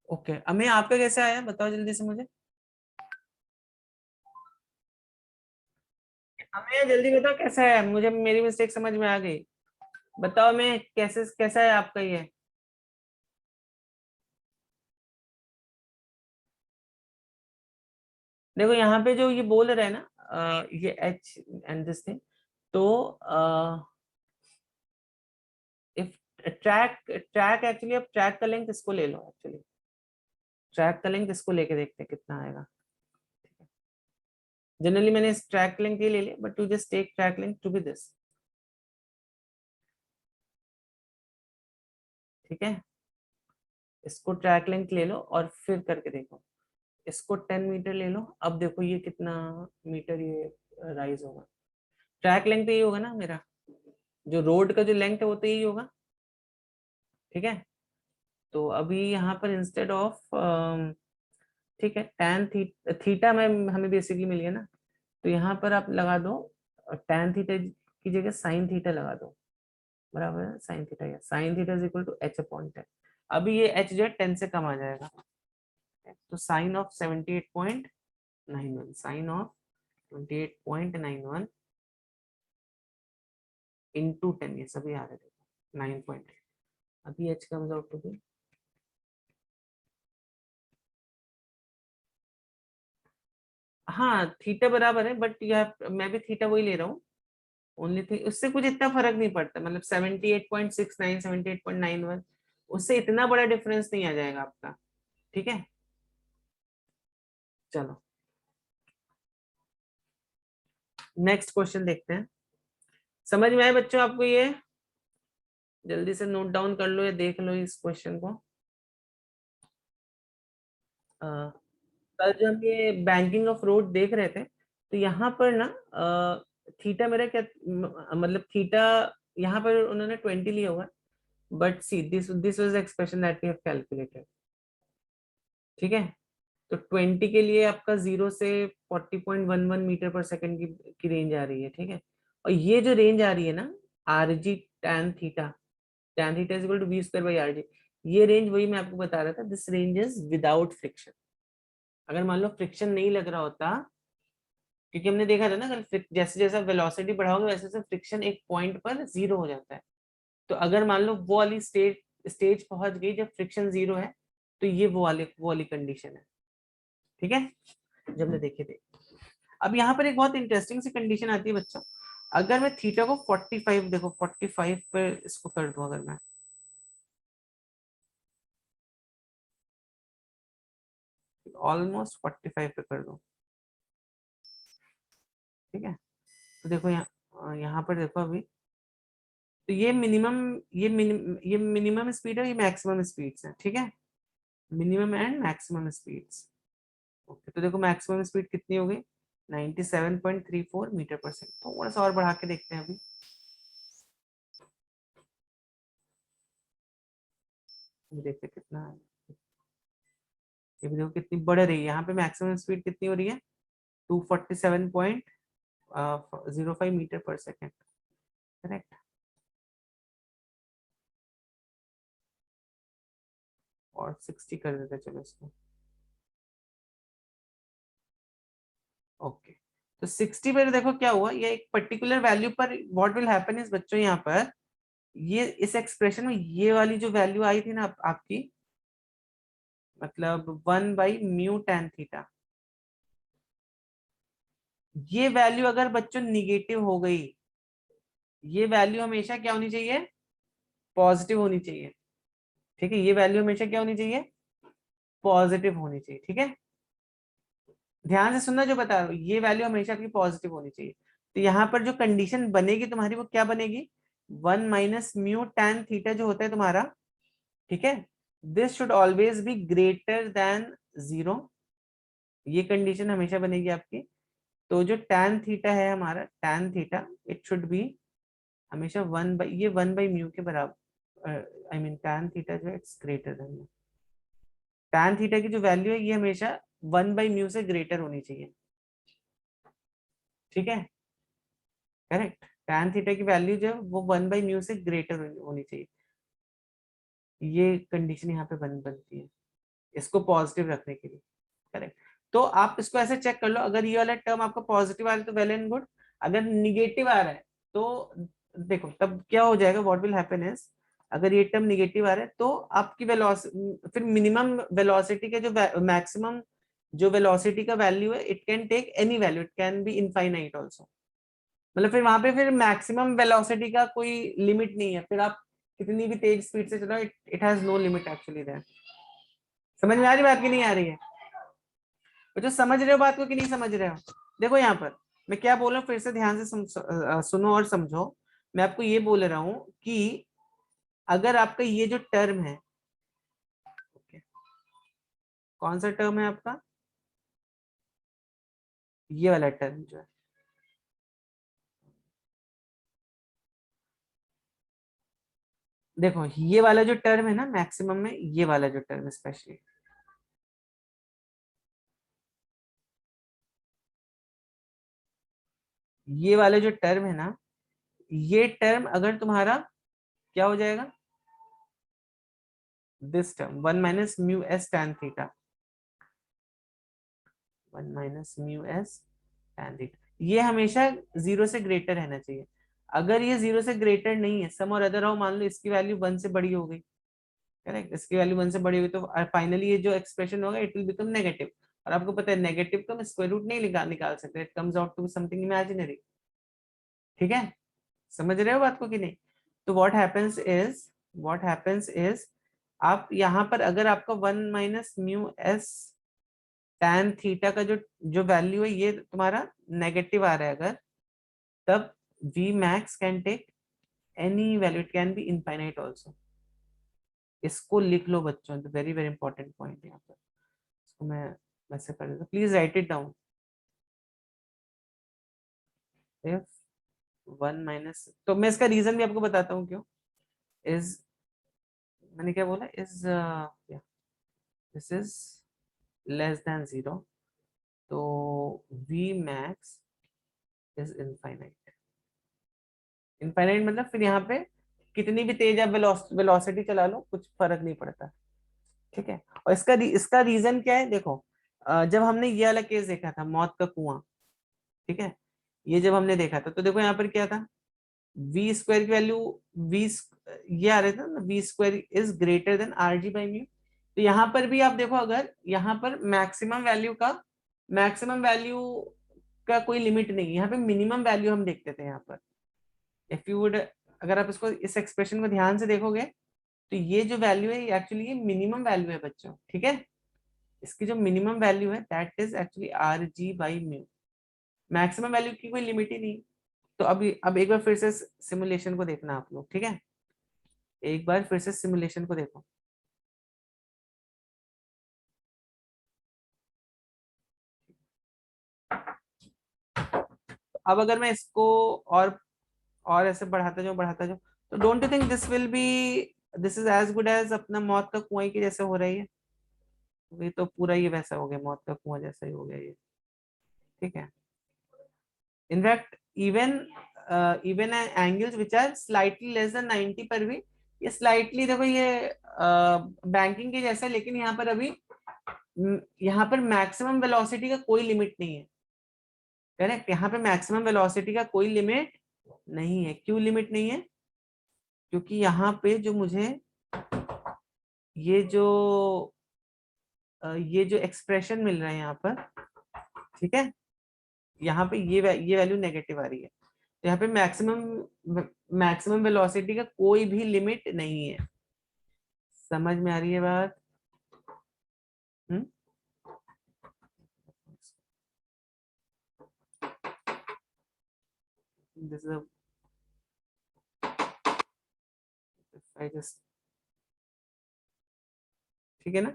ओके, अमी आपका कैसे आया बताओ जल्दी से मुझे। हमें जल्दी बताओ कैसा है, मुझे मेरी मिस्टेक समझ में आ गई। बताओ मैं कैसे कैसा है आपका ये। देखो यहाँ पे जो ये बोल रहे हैं ना ये एच एंड दिस थिंग, तो इफ ट्रैक ट्रैक एक्चुअली, अब ट्रैक का लेंथ इसको ले लो, एक्चुअली ट्रैक का लेंथ इसको लेके देखते हैं कितना आएगा। जनरली मैंने इस ट्रैक लेंथ ये ले लिया, but to just take track length to B this, ठीक है। इसको ट्रैक लेंथ ले लो और फिर करके देखो। इसको 10 मीटर ले लो, अब देखो ये कितना मीटर ये राइज होगा। ट्रैक लेंथ तो ये होगा ना मेरा, जो रोड का जो लेंथ है वो तो यही होगा, ठीक है। तो अभी यहाँ पर इंस्टेड ऑफ, ठीक है, टैन थीटा में हमें बेसिकली मिल गया ना, तो यहाँ पर आप लगा दो टैन थीटा की जगह साइन थीटा लगा दो, बराबर है साइन थीटा, या sine theta is equal to h upon 10। अभी ये एच जो है 10 से कम आ जाएगा, तो sine of 78.91, sine of 28.91 into 10, ये सभी आ रहे थे 9.8। अभी h comes out to be, हाँ थीटा बराबर है, बट यह मैं भी थीटा वही ले रहा हूँ, ओनली थिंग उससे कुछ इतना फर्क नहीं पड़ता, मतलब 78.69 78.91, उससे इतना बड़ा डिफरेंस नहीं आ जाएगा आपका, ठीक है। चलो नेक्स्ट क्वेश्चन देखते हैं। समझ में आए बच्चों आपको ये, जल्दी से नोट डाउन कर लो या देख लो इस क्वेश्चन को। अ, कल जब हम ये बैंकिंग ऑफ रोड देख रहे थे, तो यहाँ पर ना थीटा मेरा क्या, मतलब थीटा यहाँ पर उन्होंने 20 लिया होगा, but see this was the expression that we have calculated, ठीक है। तो 20 के लिए आपका 0 से 40.11 मीटर पर सेकंड की रेंज आ रही है, ठीक है। और ये जो रेंज आ रही है ना, r g tan theta is equal to we square by r g, ये रेंज वही मैं आपको बता रहा था, this range is without friction. अगर मान लो फ्रिक्शन नहीं लग रहा होता, क्योंकि हमने देखा था ना, अगर जैसे जैसे वेलोसिटी बढ़ाओगे वैसे वैसे फ्रिक्शन एक पॉइंट पर जीरो हो जाता है। तो अगर मान लो वो वाली स्टेज पहुंच गई जब फ्रिक्शन जीरो है, तो ये वो वाली कंडीशन है, ठीक है, जब हमने देखे थे। अब यहाँ पर एक बहुत इंटरेस्टिंग सी कंडीशन आती है बच्चों, अगर मैं थीटा को 45, देखो 45 पर इसको कर दूं, अगर मैं ऑलमोस्ट 45 पे कर दूं, ठीक है। तो देखो यहाँ पर देखो अभी, तो ये मिनिमम, ये मिनिमम स्पीड है, ये मैक्सिमम स्पीड्स है, ठीक है, minimum and maximum speeds. Okay, तो देखो मैक्सिमम स्पीड कितनी हो गई, 97.34 मीटर पर सेकंड। थोड़ा सा और बढ़ा के देखते हैं अभी, देखते हैं कितना है। ये भी देखो कितनी बढ़ रही है, यहाँ पे मैक्सिमम स्पीड कितनी हो रही है, 247.05 मीटर पर सेकेंड, करेक्ट। और 60 कर देते हैं, चलो इसको, ओके। तो 60 पर देखो क्या हुआ, ये एक पर्टिकुलर वैल्यू पर व्हाट विल हैपन इज बच्चों, यहाँ पर ये इस एक्सप्रेशन में ये वाली जो वैल्यू आई थी ना आपकी, मतलब 1/μ tan थीटा, ये वैल्यू अगर बच्चों निगेटिव हो गई, ये वैल्यू हमेशा क्या होनी चाहिए, पॉजिटिव होनी चाहिए, ठीक है। ये वैल्यू हमेशा क्या होनी चाहिए, पॉजिटिव होनी चाहिए, ठीक है। ध्यान से सुनना जो बता रहा हूँ, ये वैल्यू हमेशा आपकी पॉजिटिव होनी चाहिए। तो यहाँ पर जो कंडीशन बनेगी तुम्हारी वो क्या बनेगी, 1 - μ tan थीटा जो होता है तुम्हारा, ठीक है, this should always be greater than 0, ये कंडीशन हमेशा बनेगी आपकी। तो जो tan थीटा है हमारा, tan theta it should B हमेशा 1/μ के बराबर, आई मीन tan थीटा जो है it's greater than, tan theta की जो वैल्यू है ये हमेशा 1/μ से ग्रेटर होनी चाहिए, ठीक है, करेक्ट। tan थीटा की वैल्यू जो है वो 1/μ से ग्रेटर होनी चाहिए, ये कंडीशन यहाँ पे बनती है इसको पॉजिटिव रखने के लिए, करेक्ट। तो आप इसको ऐसे चेक कर लो, अगर ये वाला टर्म आपका पॉजिटिव आ रहा है तो वेल एंड गुड, अगर निगेटिव आ रहा है तो देखो तब क्या हो जाएगा, व्हाट विल हैपन इज, अगर ये टर्म निगेटिव आ रहा है तो आपकी वेलोसिटी, फिर मिनिमम वेलोसिटी के जो मैक्सिमम जो वेलोसिटी का वैल्यू है, it can take any value, it can be infinite also, मतलब फिर वहां पे फिर मैक्सिमम वेलोसिटी का कोई लिमिट नहीं है, फिर आप कितनी भी तेज स्पीड से चलो, it has no limit actually there. समझ में आ रही बात की नहीं आ रही है? तो जो समझ रहे हो बात को कि नहीं समझ रहे हो, देखो यहाँ पर मैं क्या बोल रहा हूँ, फिर से ध्यान से सुनो और समझो। मैं आपको ये बोल रहा हूँ कि अगर आपका ये जो टर्म है, कौन सा टर्म है आपका, ये वाला टर्म जो है, देखो ये वाला जो टर्म है ना मैक्सिमम में, ये वाला जो टर्म स्पेशली, ये वाला जो टर्म है ना, ये टर्म अगर तुम्हारा क्या हो जाएगा, this term 1 - μ s tan theta, 1 - μ s tan theta, ये हमेशा 0 से ग्रेटर रहना चाहिए। अगर ये 0 से ग्रेटर नहीं है, सम और अदर हो, मान लो इसकी वैल्यू 1 से बड़ी हो गई, करेक्ट, इसकी वैल्यू 1 से बड़ी हुई तो फाइनली ये जो एक्सप्रेशन होगा इट विल बिकम नेगेटिव, और आपको पता है नेगेटिव को हम स्क्वायर रूट नहीं निकाल सकते, it comes out to something imaginary, ठीक है, समझ रहे हो बात को कि नहीं? तो व्हाट हैपेंस इज आप यहाँ पर अगर आपका 1 - μ s tan थीटा का जो जो वैल्यू है ये तुम्हारा नेगेटिव आ रहा है अगर, तब v max can take any value, it can be infinite also. इसको लिख लो बच्चों, वेरी वेरी इंपॉर्टेंट पॉइंट यहाँ पर, इसको मैं वैसे कर देता, please right it down. If 1 - तो मैं इसका रीजन भी आपको बताता हूँ क्यों, इज, मैंने क्या बोला, is this is less then 0, तो v max is infinite, infinite मतलब फिर यहाँ पे कितनी भी तेज आप वेलोसिटी चला लो कुछ फर्क नहीं पड़ता, ठीक है। और इसका रीजन क्या है, देखो जब हमने ये वाला केस देखा था मौत का कुआं, ठीक है, ये जब हमने देखा था तो देखो यहाँ पर क्या था, वी स्क्वायर की वैल्यू, वी ये आ रहा था ना, v square is greater than RG/μ, तो यहाँ पर भी आप देखो, अगर यहाँ पर मैक्सिमम वैल्यू का कोई लिमिट नहीं है, यहाँ पे मिनिमम वैल्यू हम देखते थे यहाँ पर, इफ यू वुड, अगर आप इसको इस एक्सप्रेशन को ध्यान से देखोगे तो ये जो वैल्यू है एक्चुअली ये मिनिमम वैल्यू है बच्चों, ठीक है, इसकी जो मिनिमम वैल्यू है that is actually RG/μ, maximum value की कोई लिमिट ही नहीं। तो अब एक बार फिर से सिमुलेशन को देखना आप लोग, ठीक है, एक बार फिर से सिमुलेशन को देखो। अब अगर मैं इसको और ऐसे बढ़ाता जाऊं तो don't you think this is as good as अपना मौत का कुआं की जैसे हो रही है, ये तो पूरा ही वैसा हो गया, मौत का कुआं जैसा ही हो गया ये, ठीक है। In fact even even angles which are slightly less than 90 पर भी, ये स्लाइटली देखो ये बैंकिंग के जैसा है, लेकिन यहाँ पर अभी यहाँ पर मैक्सिमम वेलोसिटी का कोई लिमिट नहीं है, करेक्ट, यहाँ पे मैक्सिमम वेलोसिटी का कोई लिमिट नहीं है, क्यों लिमिट नहीं है, क्योंकि यहाँ पे जो मुझे ये जो ये जो एक्सप्रेशन मिल रहा है यहाँ पर, ठीक है, यहाँ पे ये वैल्यू नेगेटिव आ रही है, तो यहाँ पे मैक्सिमम वेलोसिटी का कोई भी लिमिट नहीं है, समझ में आ रही है बात? हम्म, दिस इज आई जस्ट, ठीक है ना,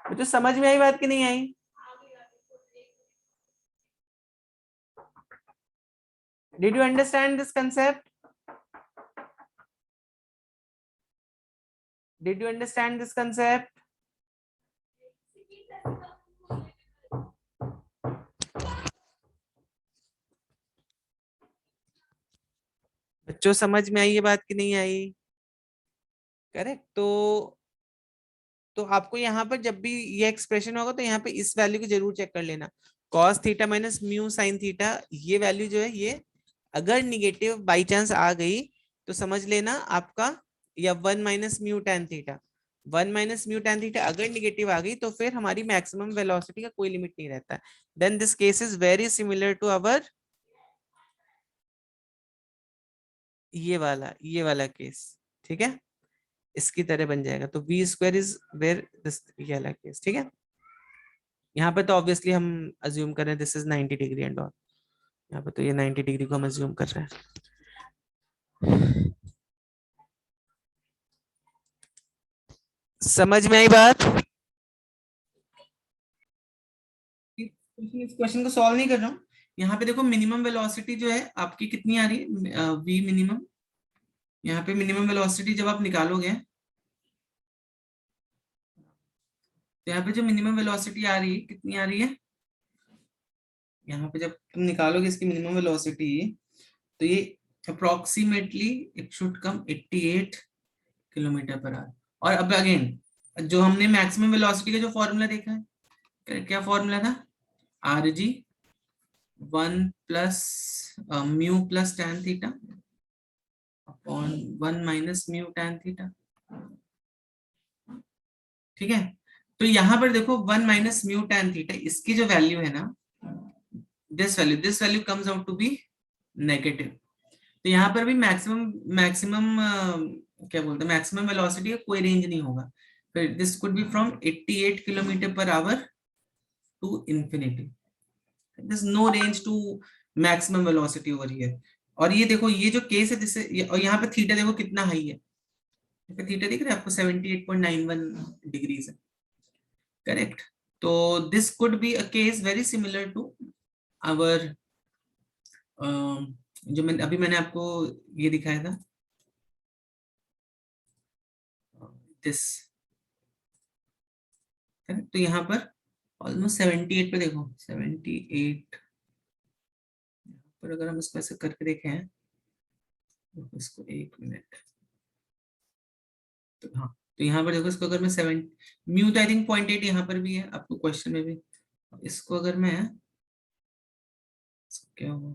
मुझे समझ में आई बात कि नहीं आई? Did you understand this concept? Did you understand this concept? बच्चों समझ में आई ये बात कि नहीं आई? करेक्ट। तो आपको यहाँ पर जब भी ये एक्सप्रेशन होगा तो यहाँ पे इस वैल्यू को जरूर चेक कर लेना, cos theta minus mu sine theta, ये वैल्यू जो है ये अगर निगेटिव बाई चांस आ गई तो समझ लेना आपका, या 1 minus mu tan theta, 1 minus mu tan theta अगर निगेटिव आ गई तो फिर हमारी मैक्सिमम वेलोसिटी का कोई लिमिट नहीं रहता। Then this case is very similar to our ये वाला केस, ठीक है, इसकी तरह बन जाएगा। तो v square is where this, ये वाला केस, ठीक है। यहाँ पे तो ऑब्वियसली हम अज्यूम कर रहे हैं this is 90 degree and all, यहाँ पे तो ये 90 डिग्री को हम अज्यूम कर रहे हैं। समझ में आई बात? इस क्वेश्चन को सॉल्व नहीं कर रहा हूँ। यहाँ पे देखो मिनिमम वेलोसिटी जो है आपकी कितनी आ रही है, वी मिनिमम। यहाँ पे मिनिमम वेलोसिटी जब आप निकालोगे तो यहाँ पे जो मिनिमम वेलोसिटी आ रही है कितनी आ रही है, यहाँ पे जब तुम निकालोगे इसकी मिनिमम वेलोसिटी तो ये approximately it should come 88 kilometre per our. और अब अगेन जो हमने मैक्सिमम वेलोसिटी का जो फॉर्मूला देखा है, क्या फॉर्मूला था, are g 1 plus mu plus tan theta upon 1 minus mu tan theta, ठीक है। तो यहाँ पर देखो 1 माइनस म्यू टैन थीटा, इसकी जो वैल्यू है ना, this value comes out to be negative. तो यहाँ पर भी मैक्सिमम मैक्सिमम क्या बोलते हैं, मैक्सिमम वेलोसिटी का कोई रेंज नहीं होगा। फिर this could be from 88 kilometre per hour to infinity, this no range to maximum velocity over here. और ये देखो ये जो केस है जिससे, और यहाँ पे थीटा देखो कितना हाई है, थीटा दिख रहा है आपको 78.91 डिग्रीज है, करेक्ट। तो this could be a case very similar to our, जो मैंने आपको ये दिखाया था, दिस, तो यहाँ पर ऑलमोस्ट 78 पे देखो 78 पर अगर हम इसको ऐसे करके देखें तो इसको 1 मिनट, तो हाँ, तो यहाँ पर देखो इसको अगर मैं 7 म्यू तो आई थिंक 0.8 यहाँ पर भी है आपको क्वेश्चन में भी, इसको अगर मैं क्या हुआ,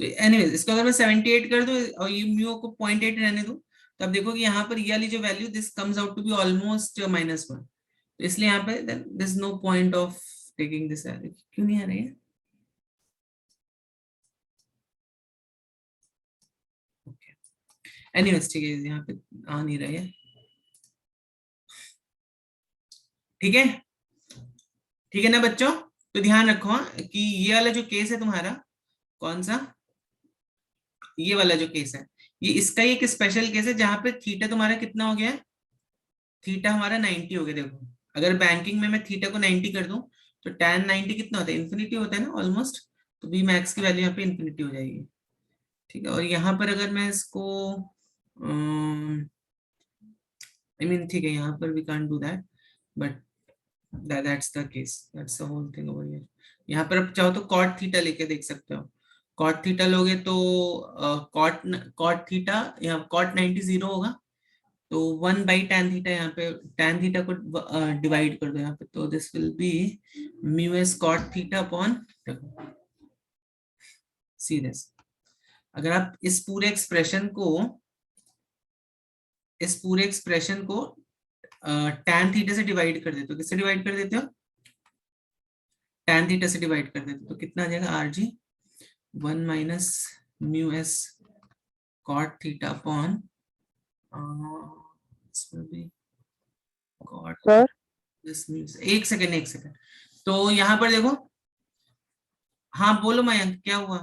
तो एनीवेज इसको अगर मैं 78 कर दूं और ये म्यू को 0.8 रहने दूं, तो अब देखो कि यहाँ पर ये वाली जो value this comes out to be almost -1, तो इसलिए यहाँ पे this no point of taking this, क्यों नहीं आ रही है, एनीवेज ठीक है, यहाँ पे आ नहीं रही है, ठीक है, ठीक है ना बच्चों। तो ध्यान रखो कि ये वाला जो केस है तुम्हारा, कौन सा, ये वाला जो केस है, ये इसका एक स्पेशल केस है जहां पे थीटा तुम्हारा कितना हो गया है, थीटा हमारा 90 हो गया। देखो अगर बैंकिंग में मैं थीटा को 90 कर दूं तो tan 90 कितना होता है, इन्फिनिटी होता है ना ऑलमोस्ट, तो बी मैक्स की वैल्यू यहाँ पे इन्फिनिटी हो जाएगी, ठीक है। और यहाँ पर अगर मैं इसको आई मीन ठीक है, यहाँ पर we can't do that, but that's the case, that's the whole thing over here। यहाँ पर आप चाहो तो cot थीटा लेके देख सकते हो, cot थीटा लोगे तो cot थीटा यहाँ cot 90 0 होगा, तो 1 बाई tan थीटा, यहाँ पे tan थीटा को डिवाइड कर दो यहाँ पे, तो this will B mu S cot theta upon, see this, अगर आप इस पूरे एक्सप्रेशन को tan थीटा से डिवाइड कर देते हो, किससे डिवाइड कर देते हो, tan थीटा से डिवाइड कर देते हो, तो कितना आ जाएगा r g 1 minus mu s cot theta upon sir एक सेकंड, तो यहाँ पर देखो, हाँ बोलो मयंक क्या हुआ,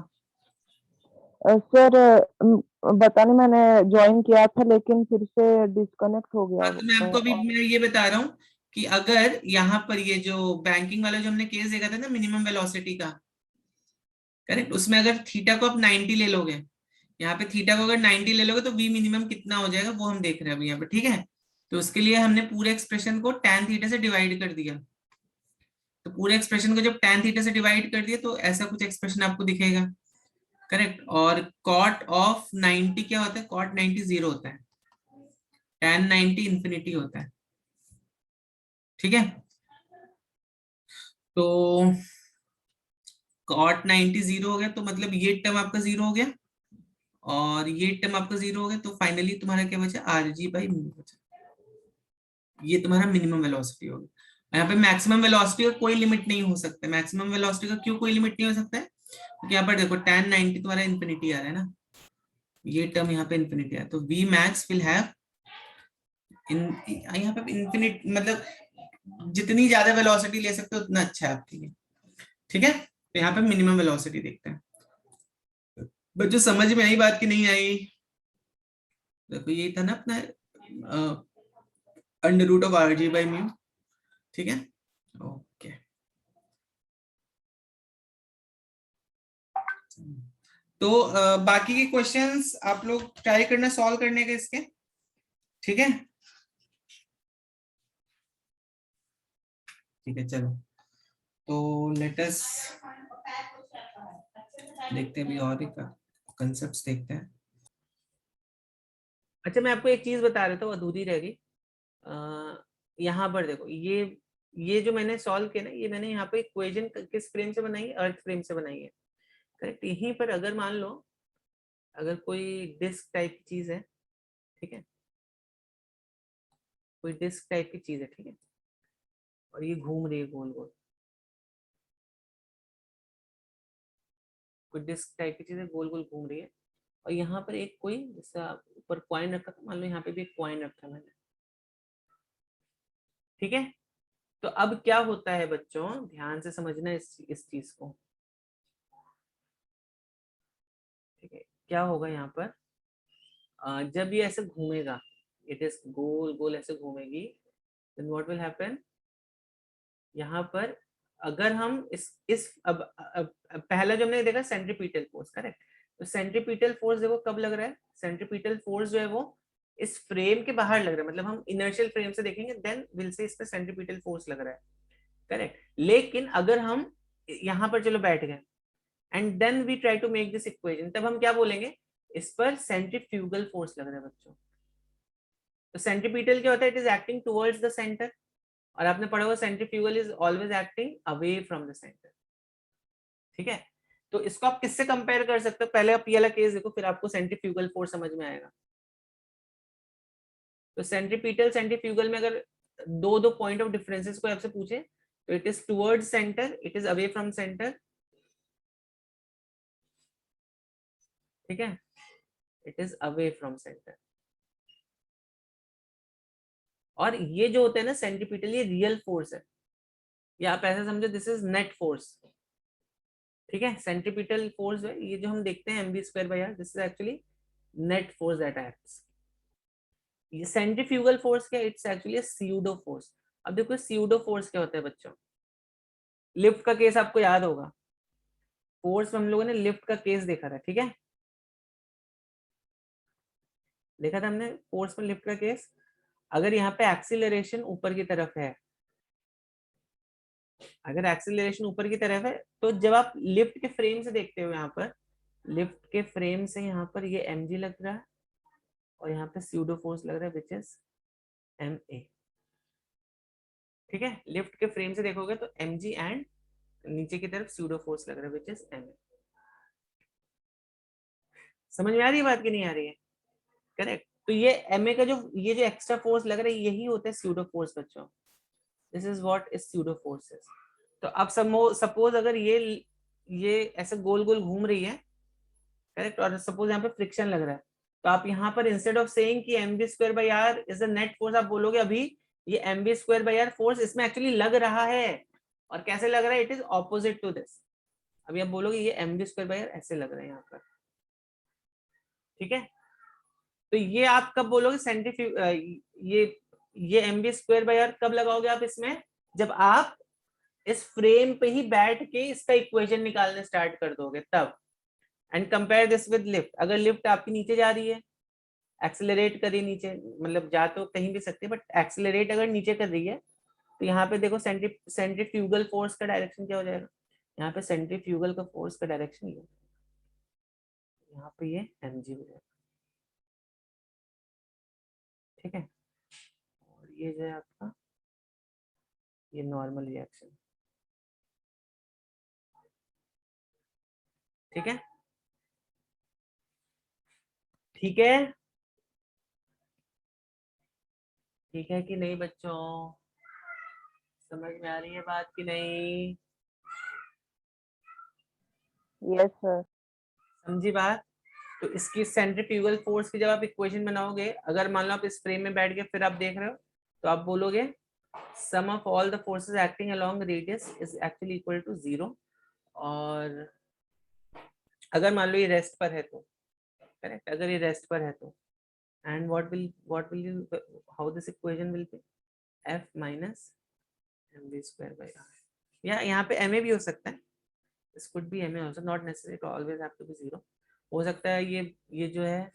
सर पता नहीं, मैंने ज्वाइन किया था लेकिन फिर से डिस्कनेक्ट हो गया। तो मैं आपको अभी मैं ये बता रहा हूँ कि अगर यहाँ पर ये जो बैंकिंग वाला जो हमने केस देखा था ना मिनिमम वेलोसिटी का, करेक्ट, उसमें अगर थीटा को आप 90 ले लोगे, यहाँ पे थीटा को अगर 90 ले लोगे तो वी मिनिमम कितना हो जाएगा वो हम देख रहे हैं अभी यहाँ पे, ठीक है। तो उसके लिए हमने पूरे एक्सप्रेशन को tan थीटा से डिवाइड कर दिया, तो पूरे एक्सप्रेशन को जब tan थीटा से डिवाइड कर दिया तो ऐसा कुछ एक्सप्रेशन आपको दिखेगा, करेक्ट। और कॉट ऑफ 90 क्या होता है? कॉट 90 0 होता है, tan 90 इंफिनिटी होता है। ठीक है, तो कॉट 90 0 हो गया, तो मतलब ये टर्म आपका 0 हो गया और ये टर्म आपका 0 हो गया, तो फाइनली तुम्हारा क्या बचा? RG बाई म्यू बचा। ये तुम्हारा मिनिमम वेलोसिटी होगी। यहाँ पे मैक्सिमम वेलोसिटी का कोई लिमिट नहीं हो सकता। मैक्सिमम वेलोसिटी का क्यों कोई लिमिट नहीं हो सकता है? क्योंकि यहाँ पर देखो tan 90 तुम्हारा इंफिनिटी आ रहा है ना, ये टर्म यहाँ पे इंफिनिटी है, तो V max will have in, यहाँ पे इंफिनिट मतलब जितनी ज्यादा वेलोसिटी ले सकते हो उतना अच्छा है आपके लिए। ठीक है, तो यहाँ पे मिनिमम वेलोसिटी देखते हैं। बच्चों समझ में आई बात की नहीं आई? देखो ये था ना अपना under root of RG by mu. ठीक है, ओके। तो बाकी के क्वेश्चंस आप लोग ट्राई करना सॉल्व करने के इसके। ठीक है, ठीक है, चलो तो लेटस देखते हैं अभी और भी कंसेप्ट्स देखते हैं। अच्छा, मैं आपको एक चीज बता रहा था, वो अधूरी रह गई। यहाँ पर देखो, ये जो मैंने सॉल्व किया ना, ये मैंने यहाँ पे इक्वेशन किस फ्रेम से बनाई है? अर्थ फ्रेम से बनाई है। करेक्ट। यहीं पर अगर मान लो अगर कोई डिस्क टाइप की चीज है, ठीक है, कोई डिस्क टाइप की चीज है, ठीक है, और ये घूम रही है गोल गोल, कोई डिस्क टाइप की चीज है, गोल गोल घूम रही है, और यहाँ पर एक कोई जैसा ऊपर कॉइन रखा था, मान लो यहाँ पे भी एक कॉइन रखा मैंने। ठीक है, तो अब क्या होता है बच्चों, ध्यान से समझना इस चीज को। ठीक है, क्या होगा यहाँ पर, जब ये ऐसे घूमेगा, इट इज गोल गोल ऐसे घूमेगी, then what will happen, यहाँ पर अगर हम इस अब पहला जो हमने देखा सेंट्रीपिटल फोर्स, करेक्ट। तो सेंट्रीपिटल फोर्स देखो कब लग रहा है, सेंट्रीपिटल फोर्स जो है वो इस फ्रेम के बाहर लग रहा है, मतलब हम इनर्शियल फ्रेम से देखेंगे देन विल से इस पे सेंट्रीपिटल फोर्स लग रहा है, करेक्ट। लेकिन अगर हम यहाँ पर चलो बैठ गए and then we try to make this equation, तब हम क्या बोलेंगे, इस पर सेंट्रीफ्यूगल फोर्स लग रहा है बच्चों। तो सेंट्रीपिटल क्या होता है, it is acting towards the centre, और आपने पढ़ा होगा centrifugal is always acting away from the centre. ठीक है, तो इसको आप किससे कंपेयर कर सकते हो, पहले आप ये वाला केस देखो, फिर आपको सेंट्रीफ्यूगल फोर्स समझ में आएगा। तो सेंट्रीपिटल सेंट्रीफ्यूगल में अगर दो दो पॉइंट ऑफ डिफरेंसेस को आपसे पूछे, तो it is towards centre, it is away from centre. ठीक है, it is away from centre. और ये जो होता है ना सेंट्रीपिटल, ये रियल फोर्स है, या आप ऐसे समझो दिस इज नेट फोर्स। ठीक है, सेंट्रीपिटल फोर्स है ये जो हम देखते हैं mv square by r, this is actually net force that acts. ये सेंट्रीफ्यूगल फोर्स क्या, इट्स एक्चुअली स्यूडो फोर्स। अब देखो स्यूडो फोर्स क्या होता है बच्चों, लिफ्ट का केस आपको याद होगा, फोर्स में हम लोगों ने लिफ्ट का केस देखा था। ठीक है, देखा था हमने फोर्स में लिफ्ट का केस। अगर यहाँ पे एक्सीलरेशन ऊपर की तरफ है, अगर एक्सीलरेशन ऊपर की तरफ है, तो जब आप लिफ्ट के फ्रेम से देखते हो, यहाँ पर लिफ्ट के फ्रेम से यहाँ पर ये mg लग रहा है, और यहाँ पे स्यूडो फोर्स लग रहा है विच इज ma। ठीक है, लिफ्ट के फ्रेम से देखोगे तो mg एंड नीचे की तरफ स्यूडो फोर्स लग रहा है विच इज ma। समझ में आ रही है बात की नहीं आ रही है? करेक्ट। तो ये ma का जो ये जो एक्स्ट्रा फोर्स लग रहा है, यही होता है स्यूडो फोर्स बच्चों। This is what is pseudo forces. तो अब सपोज अगर ये ऐसे गोल गोल घूम रही है, करेक्ट, और सपोज यहाँ पे फ्रिक्शन लग रहा है, तो आप यहाँ पर इंस्टेड ऑफ सेइंग कि mv square by r is the net force, आप बोलोगे अभी ये mv square by r force इसमें एक्चुअली लग रहा है। और कैसे लग रहा है, it is opposite to this. अभी आप बोलोगे ये mv स्क्वायर बाई आर ऐसे लग रहा है यहाँ पर। ठीक है, तो ये आप कब बोलोगे सेंट्रीफ्यूग, ये mv स्क्वायर बाई आर कब लगाओगे आप इसमें, जब आप इस फ्रेम पे ही बैठ के इसका इक्वेशन निकालने स्टार्ट कर दोगे तब। And compare this with lift, अगर लिफ्ट आपकी नीचे जा रही है, एक्सेलरेट कर रही है नीचे, मतलब जा तो कहीं भी सकती है बट एक्सेलरेट अगर नीचे कर रही है, तो यहाँ पे देखो सेंट्रीफ्यूगल फोर्स का डायरेक्शन क्या हो जाएगा, यहाँ पे सेंट्रीफ्यूगल का फोर्स का डायरेक्शन ये। यहाँ पे ये mg हो जाएगा, ठीक है। और ये जो है आपका ये नॉर्मल रिएक्शन, ठीक है, ठीक है, ठीक है कि नहीं बच्चों, समझ में आ रही है बात कि नहीं? Yes sir. समझी बात? तो इसकी सेंट्रीफ्यूगल फोर्स की जब आप इक्वेशन बनाओगे, अगर मान लो आप इस फ्रेम में बैठ के फिर आप देख रहे हो, तो आप बोलोगे sum of all the forces acting along radius is actually equal to 0। और अगर मान लो ये रेस्ट पर है तो, करेक्ट, अगर ये रेस्ट पर है तो, and what will how this equation will be f minus mv square by r, या यहाँ पे ma भी हो सकता है, this could be ma also, not necessary to always have to be 0, हो सकता है ये जो है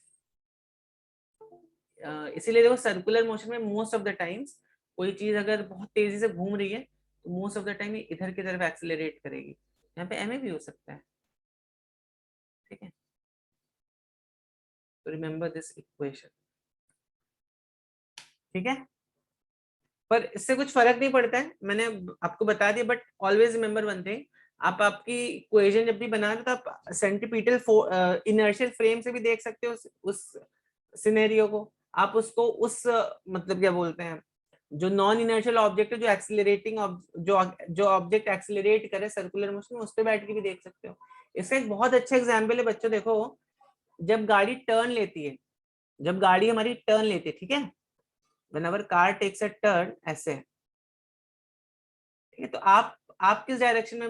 इसीलिए देखो सर्कुलर मोशन में मोस्ट ऑफ द टाइम्स कोई चीज अगर बहुत तेजी से घूम रही है तो मोस्ट ऑफ द टाइम ये इधर की तरफ एक्सेलरेट करेगी, यहाँ पे ma भी हो सकता है, ठीक है। तो रिमेंबर दिस इक्वेशन, ठीक है, पर इससे कुछ फर्क नहीं पड़ता है, मैंने आपको बता दिया, but always remember one thing, आप आपकी इक्वेशन जब भी बना रहे हो तो आप सेंट्रीपिटल इनर्शियल फ्रेम से भी देख सकते हो उस सिनेरियो को, आप उसको उस मतलब क्या बोलते हैं, जो नॉन इनर्शियल ऑब्जेक्ट है, जो एक्सिलरेटिंग जो ऑब्जेक्ट एक्सिलरेट करे सर्कुलर मोशन में, उस पर बैठ के भी देख सकते हो। इसका एक बहुत अच्छा एग्जाम्पल है बच्चों, देखो जब गाड़ी टर्न लेती है, जब गाड़ी हमारी टर्न लेती है, ठीक है, whenever car takes a turn ऐसे, ठीक है, तो आप किस डायरेक्शन में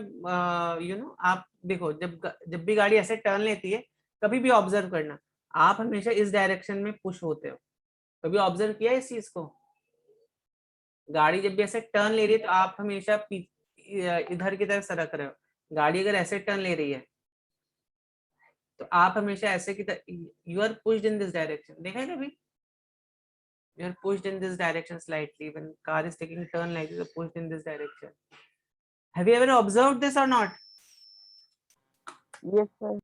आप देखो जब भी गाड़ी ऐसे टर्न लेती है, कभी भी ऑब्जर्व करना, आप हमेशा इस डायरेक्शन में पुश होते हो, कभी ऑब्जर्व किया इस चीज को? गाड़ी जब भी ऐसे टर्न ले रही है तो आप हमेशा इधर की तरफ सरक रहे हो, गाड़ी अगर ऐसे टर्न ले रही है तो आप हमेशा ऐसे की तरफ, you are pushed in this direction, देखा है कभी? You are pushed in this direction slightly when car is taking a turn like this, you're pushed in this direction. Have you ever observed this or not? Yes sir.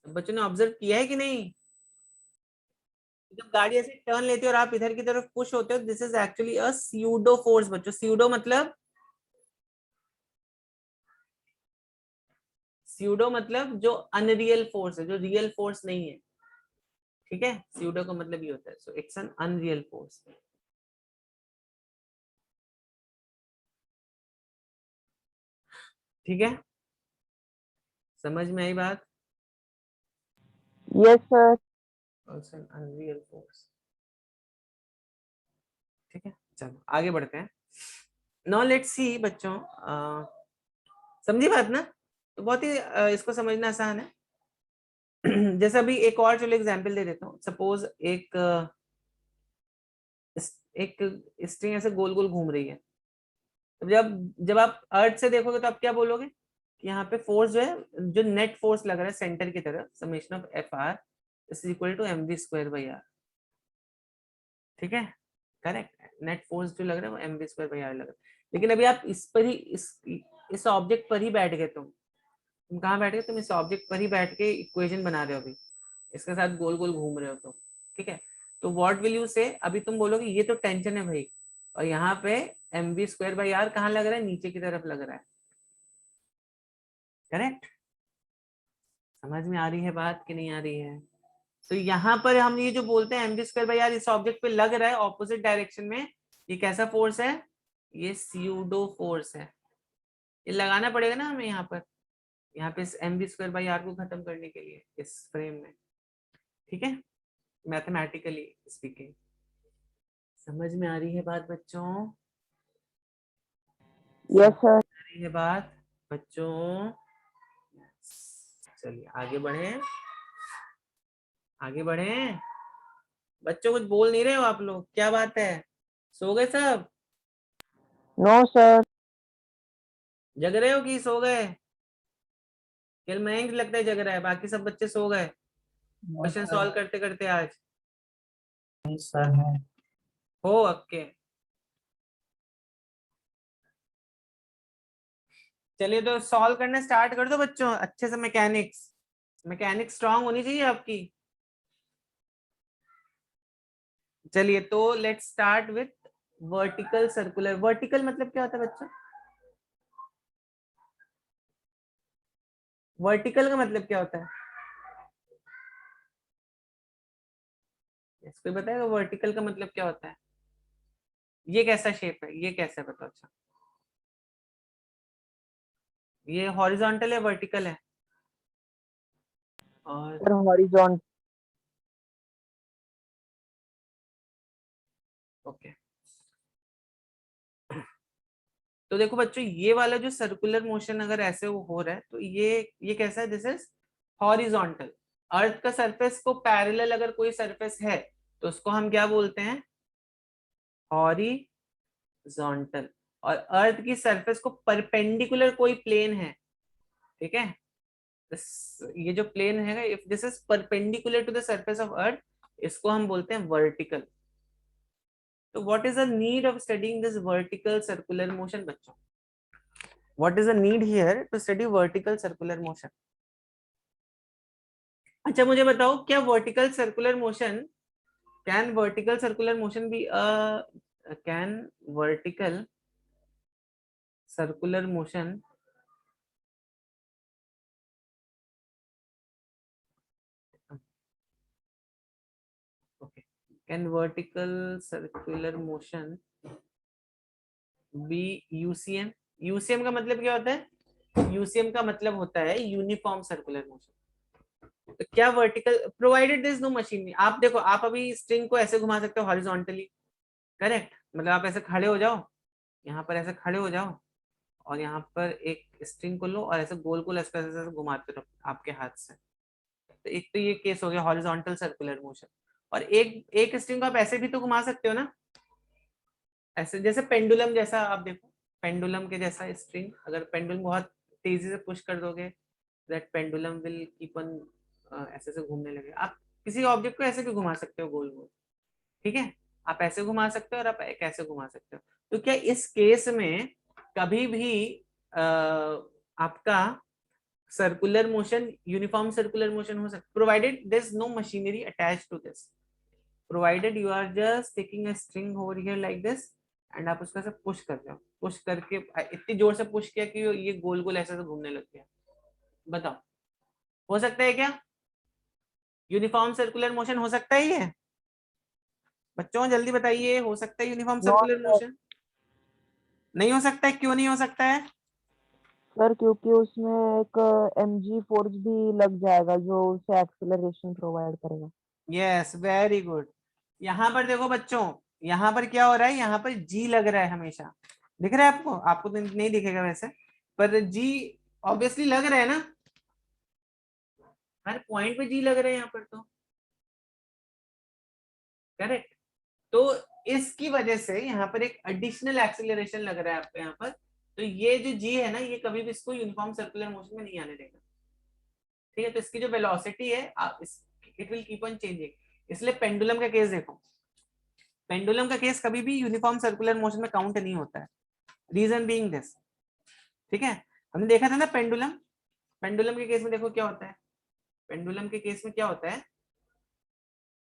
बच्चों ने observe किया है कि नहीं? जब गाड़ी ऐसे टर्न लेती है और आप इधर की तरफ पुश होते हो, this is actually a pseudo force बच्चों, स्यूडो मतलब, स्यूडो मतलब जो अनरियल फोर्स है, जो रियल फोर्स नहीं है, ठीक है, स्यूडो का मतलब ये होता है, so it's an unreal force, ठीक है, समझ में आई बात? Yes sir. Also an unreal force, ठीक है, चलो आगे बढ़ते हैं। नाउ लेट्स सी बच्चों, समझी बात ना? तो बहुत ही इसको समझना आसान है। जैसे अभी एक और चलो एग्जांपल दे देता हूँ, सपोज एक स्ट्रिंग ऐसे गोल गोल घूम रही है, तो जब आप अर्थ से देखोगे तो आप क्या बोलोगे कि यहाँ पे फोर्स जो है, जो नेट फोर्स लग रहा है सेंटर की तरफ, summation of f are is equal to M we square by are, ठीक है, करेक्ट, नेट फोर्स जो लग रहा है वो m we square by r लग रहा है। लेकिन अभी आप इस पर ही इस ऑब्जेक्ट पर ही बैठ गए, तुम कहाँ बैठ गए, तुम इस ऑब्जेक्ट पर ही बैठ के इक्वेशन बना रहे हो, अभी इसके साथ गोल गोल घूम रहे हो तुम, ठीक है, तो व्हाट विल यू से, अभी तुम बोलोगे ये तो टेंशन है भाई, और यहाँ पे M we square by r कहाँ लग रहा है, नीचे की तरफ लग रहा है, करेक्ट, समझ में आ रही है बात कि नहीं आ रही है? तो यहाँ पर हम ये जो बोलते हैं m we square by r इस ऑब्जेक्ट पे लग रहा है ऑपोजिट डायरेक्शन में, ये कैसा फोर्स है, ये स्यूडो फोर्स है, ये लगाना पड़ेगा ना हमें यहाँ पे इस m we square by r को खत्म करने के लिए इस फ्रेम में, ठीक है, मैथमेटिकली स्पीकिंग। समझ में आ रही है बात बच्चों? यस समझ सर। में आ रही है बात बच्चों? चलिए आगे बढ़े, आगे बढ़े। बच्चों कुछ बोल नहीं रहे हो आप लोग, क्या बात है, सो गए सब? No sir. जग रहे हो कि सो गए? केवल मयंक लगता है जग रहा है, बाकी सब बच्चे सो गए क्वेश्चन सॉल्व करते करते आज? सर है। हो ओके, चलिए तो सॉल्व करना स्टार्ट कर दो बच्चों अच्छे से, मैकेनिक्स मैकेनिक्स स्ट्रांग होनी चाहिए आपकी। चलिए तो let's start with vertical circular. Vertical मतलब क्या होता है बच्चों? वर्टिकल का मतलब क्या होता है? कोई बताएगा वर्टिकल का मतलब क्या होता है? ये कैसा शेप है, ये कैसा है बताओ। अच्छा, ये हॉरिजॉन्टल है वर्टिकल है? और सर हॉरिजॉन्टल। ओके, तो देखो बच्चों ये वाला जो सर्कुलर मोशन अगर ऐसे वो हो रहा है तो ये कैसा है? This is horizontal. अर्थ का सरफेस को पैरेलल अगर कोई सरफेस है तो उसको हम क्या बोलते हैं? हॉरिजॉन्टल। और अर्थ की सरफेस को परपेंडिकुलर कोई प्लेन है, ठीक है, ये जो प्लेन है if this is perpendicular to the surface of earth, इसको हम बोलते हैं वर्टिकल। तो what is the need of studying this vertical circular motion बच्चों? What is the need here to study vertical circular motion? अच्छा मुझे बताओ, क्या vertical circular motion, can vertical circular motion be can vertical circular motion okay, can vertical circular motion be UCM? UCM का मतलब क्या होता है? यूसीएम का मतलब होता है यूनिफॉर्म सर्कुलर मोशन। तो क्या vertical, provided there is no machine. आप देखो, आप अभी स्ट्रिंग को ऐसे घुमा सकते हो हॉरिजॉन्टली, करेक्ट, मतलब आप ऐसे खड़े हो जाओ, यहाँ पर ऐसे खड़े हो जाओ और यहाँ पर एक स्ट्रिंग को लो और ऐसे गोल गोल ऐसे ऐसे घुमाते रहो आपके हाथ से। तो एक तो ये केस हो गया हॉरिजॉन्टल सर्कुलर मोशन। और एक एक स्ट्रिंग को आप ऐसे भी तो घुमा सकते हो ना, ऐसे जैसे पेंडुलम जैसा। आप देखो पेंडुलम के जैसा स्ट्रिंग, अगर पेंडुलम बहुत तेजी से पुश कर दोगे that pendulum will keep on ऐसे से घूमने लगे। आप किसी ऑब्जेक्ट को ऐसे भी घुमा सकते हो गोल गोल, ठीक है, आप ऐसे घुमा सकते हो और आप कैसे घुमा सकते हो। तो क्या इस केस में कभी भी आपका circular motion uniform circular motion हो सकता, provided there is no machinery attached to this, provided you are just taking a string over here like this and आप उसका सब पुश कर रहे हो, पुश करके इतनी जोर से पुश किया कि ये गोल गोल ऐसे घूमने लग गया। बताओ हो सकता है क्या? यूनिफॉर्म सर्कुलर मोशन हो सकता है ये? बच्चों जल्दी बताइए, हो सकता है uniform no circular sir. Motion? नहीं हो सकता है, क्यों नहीं हो सकता है? सर क्योंकि उसमें एक mg फोर्स भी लग जाएगा जो उसे एक्सेलरेशन प्रोवाइड करेगा। Yes very good. यहाँ पर देखो बच्चों, यहाँ पर क्या हो रहा है, यहाँ पर जी लग रहा है हमेशा, दिख रहा है आपको? आपको तो नहीं दिखेगा वैसे, पर जी ऑब्वियसली लग रहा है ना, हर पॉइंट पे जी लग रहा है यहाँ पर, तो करेक्ट। तो इसकी वजह से यहाँ पर एक एडिशनल एक्सेलरेशन लग रहा है आपको यहाँ पर। तो ये जो जी है ना, ये कभी भी इसको यूनिफॉर्म सर्कुलर मोशन में नहीं आने देगा, ठीक है। तो इसकी जो वेलोसिटी है it will keep on changing. इसलिए पेंडुलम का केस देखो, पेंडुलम का केस कभी भी यूनिफॉर्म सर्कुलर मोशन में काउंट नहीं होता है, रीजन बीइंग दिस, ठीक है। हमने देखा था ना पेंडुलम, पेंडुलम के केस में देखो क्या होता है, पेंडुलम के केस में क्या होता है,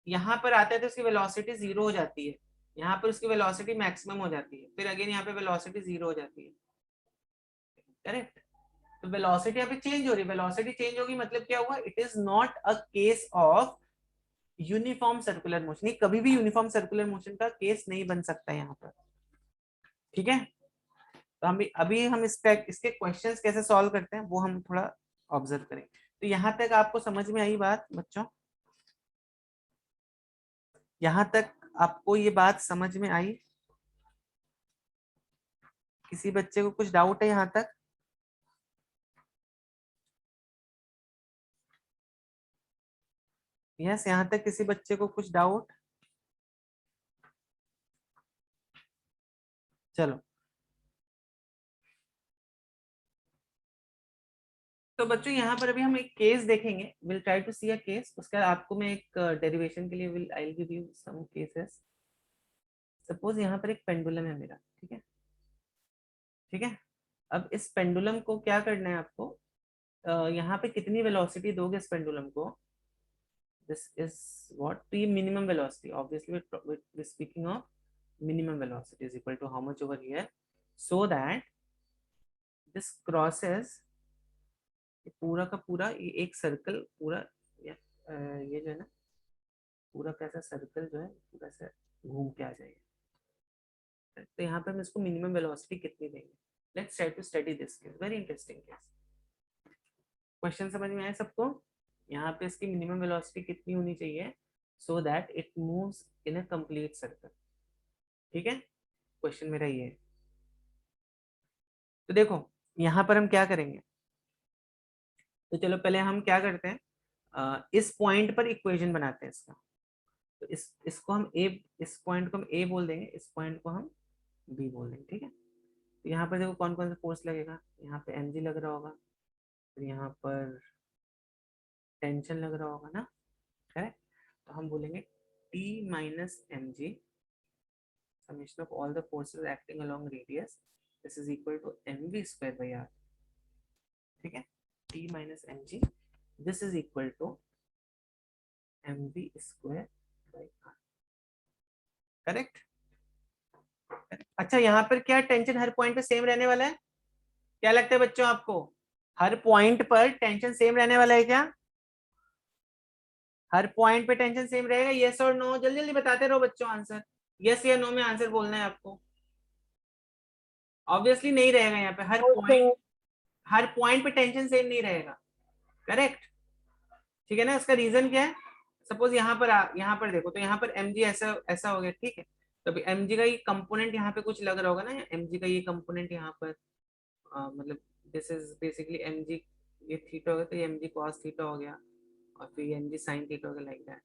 यहाँ पर आता है तो उसकी वेलोसिटी जीरो हो जाती है, यहाँ पर उसकी वेलोसिटी मैक्सिमम हो जाती है, फिर अगेन यहाँ पे वेलोसिटी जीरो हो जाती है, करेक्ट। तो वेलोसिटी यहाँ पे चेंज हो रही है, वेलोसिटी चेंज होगी मतलब क्या हुआ, it is not a case of uniform circular motion, ये कभी भी यूनिफॉर्म सर्कुलर मोशन का केस नहीं बन सकता यहाँ पर, ठीक है। तो हम अभी हम इसके क्वेश्चंस कैसे सॉल्व करते हैं वो हम थोड़ा ऑब्जर्व करें। तो यहाँ तक आपको समझ में आई बात बच्चों? यहाँ तक आपको ये बात समझ में आई? किसी बच्चे को कुछ डाउट है यहाँ तक? यस, यहाँ तक किसी बच्चे को कुछ डाउट? चलो, तो बच्चों यहाँ पर अभी हम एक केस देखेंगे, will try to see a case, उसके बाद आपको मैं एक डेरिवेशन के लिए will I will give you some cases. Suppose यहाँ पर एक पेंडुलम है मेरा, ठीक है, ठीक है। अब इस पेंडुलम को क्या करना है आपको, यहाँ पे कितनी वेलोसिटी दोगे इस पेंडुलम को, दिस इज व्हाट, तो ये minimum velocity, obviously we speaking of minimum velocity is equal to how much over here, so that this crosses पूरा का पूरा ये एक सर्कल पूरा, ये जो है ना पूरा कैसा सर्कल जो है पूरा से घूम के आ जाएगा। तो यहाँ पे हम इसको मिनिमम वेलोसिटी कितनी देंगे, let's try to study this case, very interesting case. Question समझ में आया सबको? यहाँ पे इसकी मिनिमम वेलोसिटी कितनी होनी चाहिए so that it moves in a complete circle, ठीक है? क्वेश्चन मेरा ये है। तो देखो यहाँ पर हम क्या करेंगे, तो चलो पहले हम क्या करते हैं, इस पॉइंट पर इक्वेशन बनाते हैं इसका। तो इसको हम ए, इस पॉइंट को हम ए बोल देंगे, इस पॉइंट को हम बी बोल देंगे, ठीक है? तो यहाँ पर देखो कौन कौन सा फोर्स लगेगा, यहाँ पे mg लग रहा होगा, फिर यहाँ पर टेंशन लग रहा होगा ना, करेक्ट? तो हम बोलेंगे T minus mg summation of all the forces acting along radius, this is equal to mv square by r, ठीक है? T minus mg, this is equal to mv square by r, correct? अच्छा यहाँ पर क्या tension हर point पे same रहने वाला है? क्या लगता है बच्चों आपको, हर पॉइंट पर टेंशन सेम रहने वाला है क्या? हर पॉइंट पे टेंशन सेम रहेगा, यस और नो? जल्दी जल्दी बताते रहो बच्चों आंसर, यस या नो में आंसर बोलना है आपको। ऑब्वियसली नहीं रहेगा यहाँ पे, हर पॉइंट पे टेंशन सेम नहीं रहेगा, करेक्ट? ठीक है ना? इसका रीजन क्या है, सपोज यहाँ पर देखो, तो यहाँ पर mg ऐसा ऐसा हो गया, ठीक है? तो अभी mg का ये कंपोनेंट यहाँ पे कुछ लग रहा होगा ना, mg का ये कंपोनेंट यहाँ पर मतलब दिस इज बेसिकली mg, ये थीटा हो गया तो ये mg cos थीटा हो गया, और फिर ये mg sin थीटा हो गया, लाइक दैट,